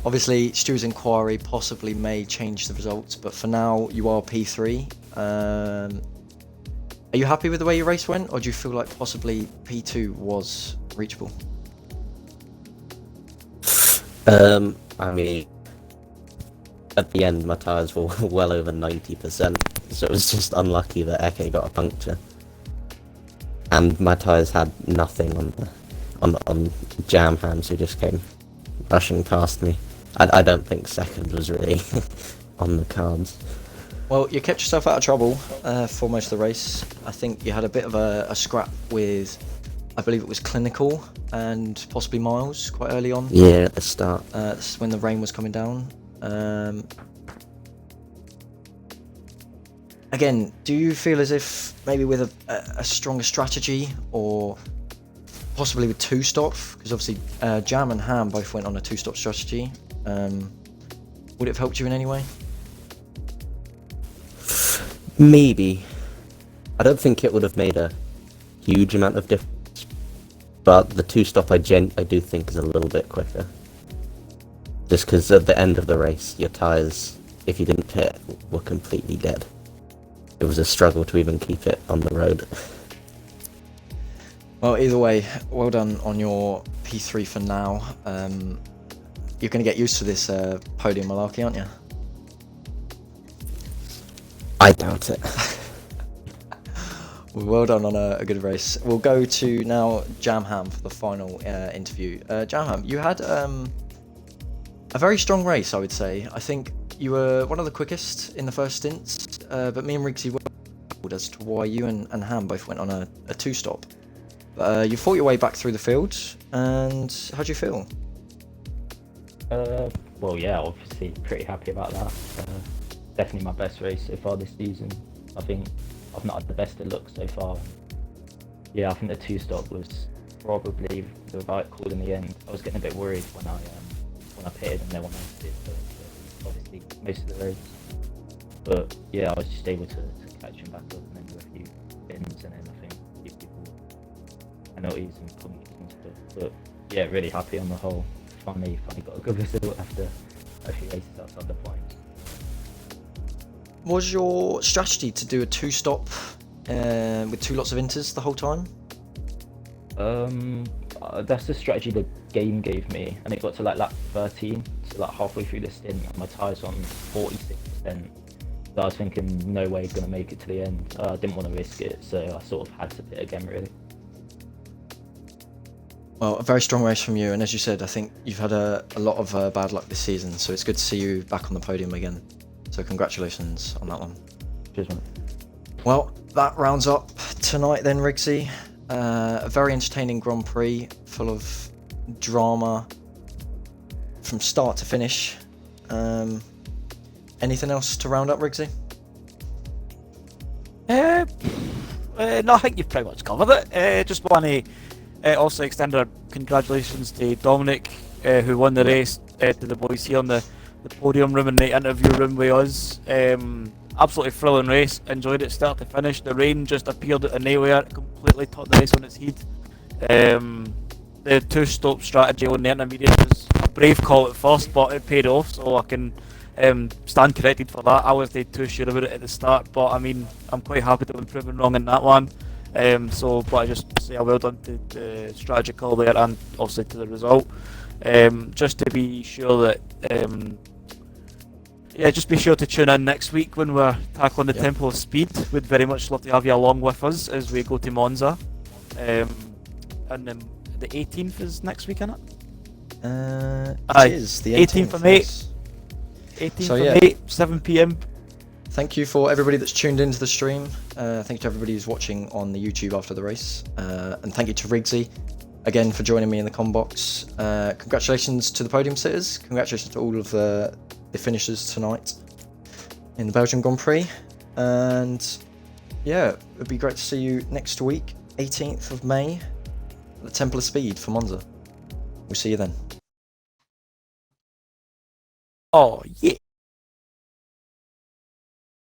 Obviously, Stu's inquiry possibly may change the results, but for now, you are P3. Are you happy with the way your race went, or do you feel like possibly P2 was reachable? I mean, at the end, my tyres were well over 90%, so it was just unlucky that Eke got a puncture. And my tyres had nothing on jam hands who just came rushing past me. I don't think second was really on the cards. Well, you kept yourself out of trouble for most of the race. I think you had a bit of a scrap with, I believe it was Clinical and possibly Miles quite early on. Yeah, at the start. This is when the rain was coming down. Again, do you feel as if maybe with a stronger strategy, or possibly with 2-stop, because obviously Jam and Ham both went on a 2-stop strategy, would it have helped you in any way? Maybe. I don't think it would have made a huge amount of difference, but the 2-stop I do think is a little bit quicker. Just because at the end of the race, your tyres, if you didn't pit, were completely dead. It was a struggle to even keep it on the road. Well, either way, well done on your P3 for now. You're going to get used to this podium malarkey, aren't you? I doubt it. Well done on a good race. We'll go to now Jamham for the final interview. Jamham, you had a very strong race, I would say. I think you were one of the quickest in the first stints, but me and Riggsy were as to why you and Ham both went on a two-stop. You fought your way back through the field, and how'd you feel? Well, yeah, obviously pretty happy about that. Definitely my best race so far this season. I think I've not had the best it looks so far. Yeah, I think the two-stop was probably the right call in the end. I was getting a bit worried when I pitted and no one else did, but obviously most of the race. But yeah, I was just able to catch him back up and then do a few spins and then I think give people penalties and points and stuff. But yeah, really happy on the whole. Finally got a good result after a few races outside the points. Was your strategy to do a two-stop with two lots of inters the whole time? That's the strategy the game gave me, and it got to like lap 13, so like halfway through the stint, and my tyres on 46%. So I was thinking, no way gonna make it to the end. I didn't want to risk it, so I sort of had to pit again, really. Well, a very strong race from you, and as you said, I think you've had a lot of bad luck this season, so it's good to see you back on the podium again. So congratulations on that one. Cheers, man. Well, that rounds up tonight then, Riggsy. A very entertaining Grand Prix, full of drama from start to finish. Anything else to round up, Riggsy? No, I think you've pretty much covered it. Just want to also extend our congratulations to Dominic, who won the race, to the boys here on the podium room and the interview room with us. Absolutely thrilling race, enjoyed it start to finish. The rain just appeared out of nowhere, completely turned the race on its head. The two-stop strategy on the intermediate was a brave call at first, but it paid off, so I can stand corrected for that. I wasn't too sure about it at the start, but I mean, I'm quite happy to have been proven wrong in that one. But I just say a well done to the strategy call there and also to the result. Just to be sure that just be sure to tune in next week when we're tackling the Temple of Speed. We'd very much love to have you along with us as we go to Monza. And then the 18th is next week, isn't it? It is the 18th of May. yes. 18th So, of May, 7 PM. Thank you for everybody that's tuned into the stream. Thank you to everybody who's watching on the YouTube after the race. And thank you to Riggsy again for joining me in the comm box. Congratulations to the podium sitters. Congratulations to all of the finishers tonight in the Belgian Grand Prix. And yeah, it'd be great to see you next week, 18th of May, at the Temple of Speed for Monza. We'll see you then. Oh, yeah.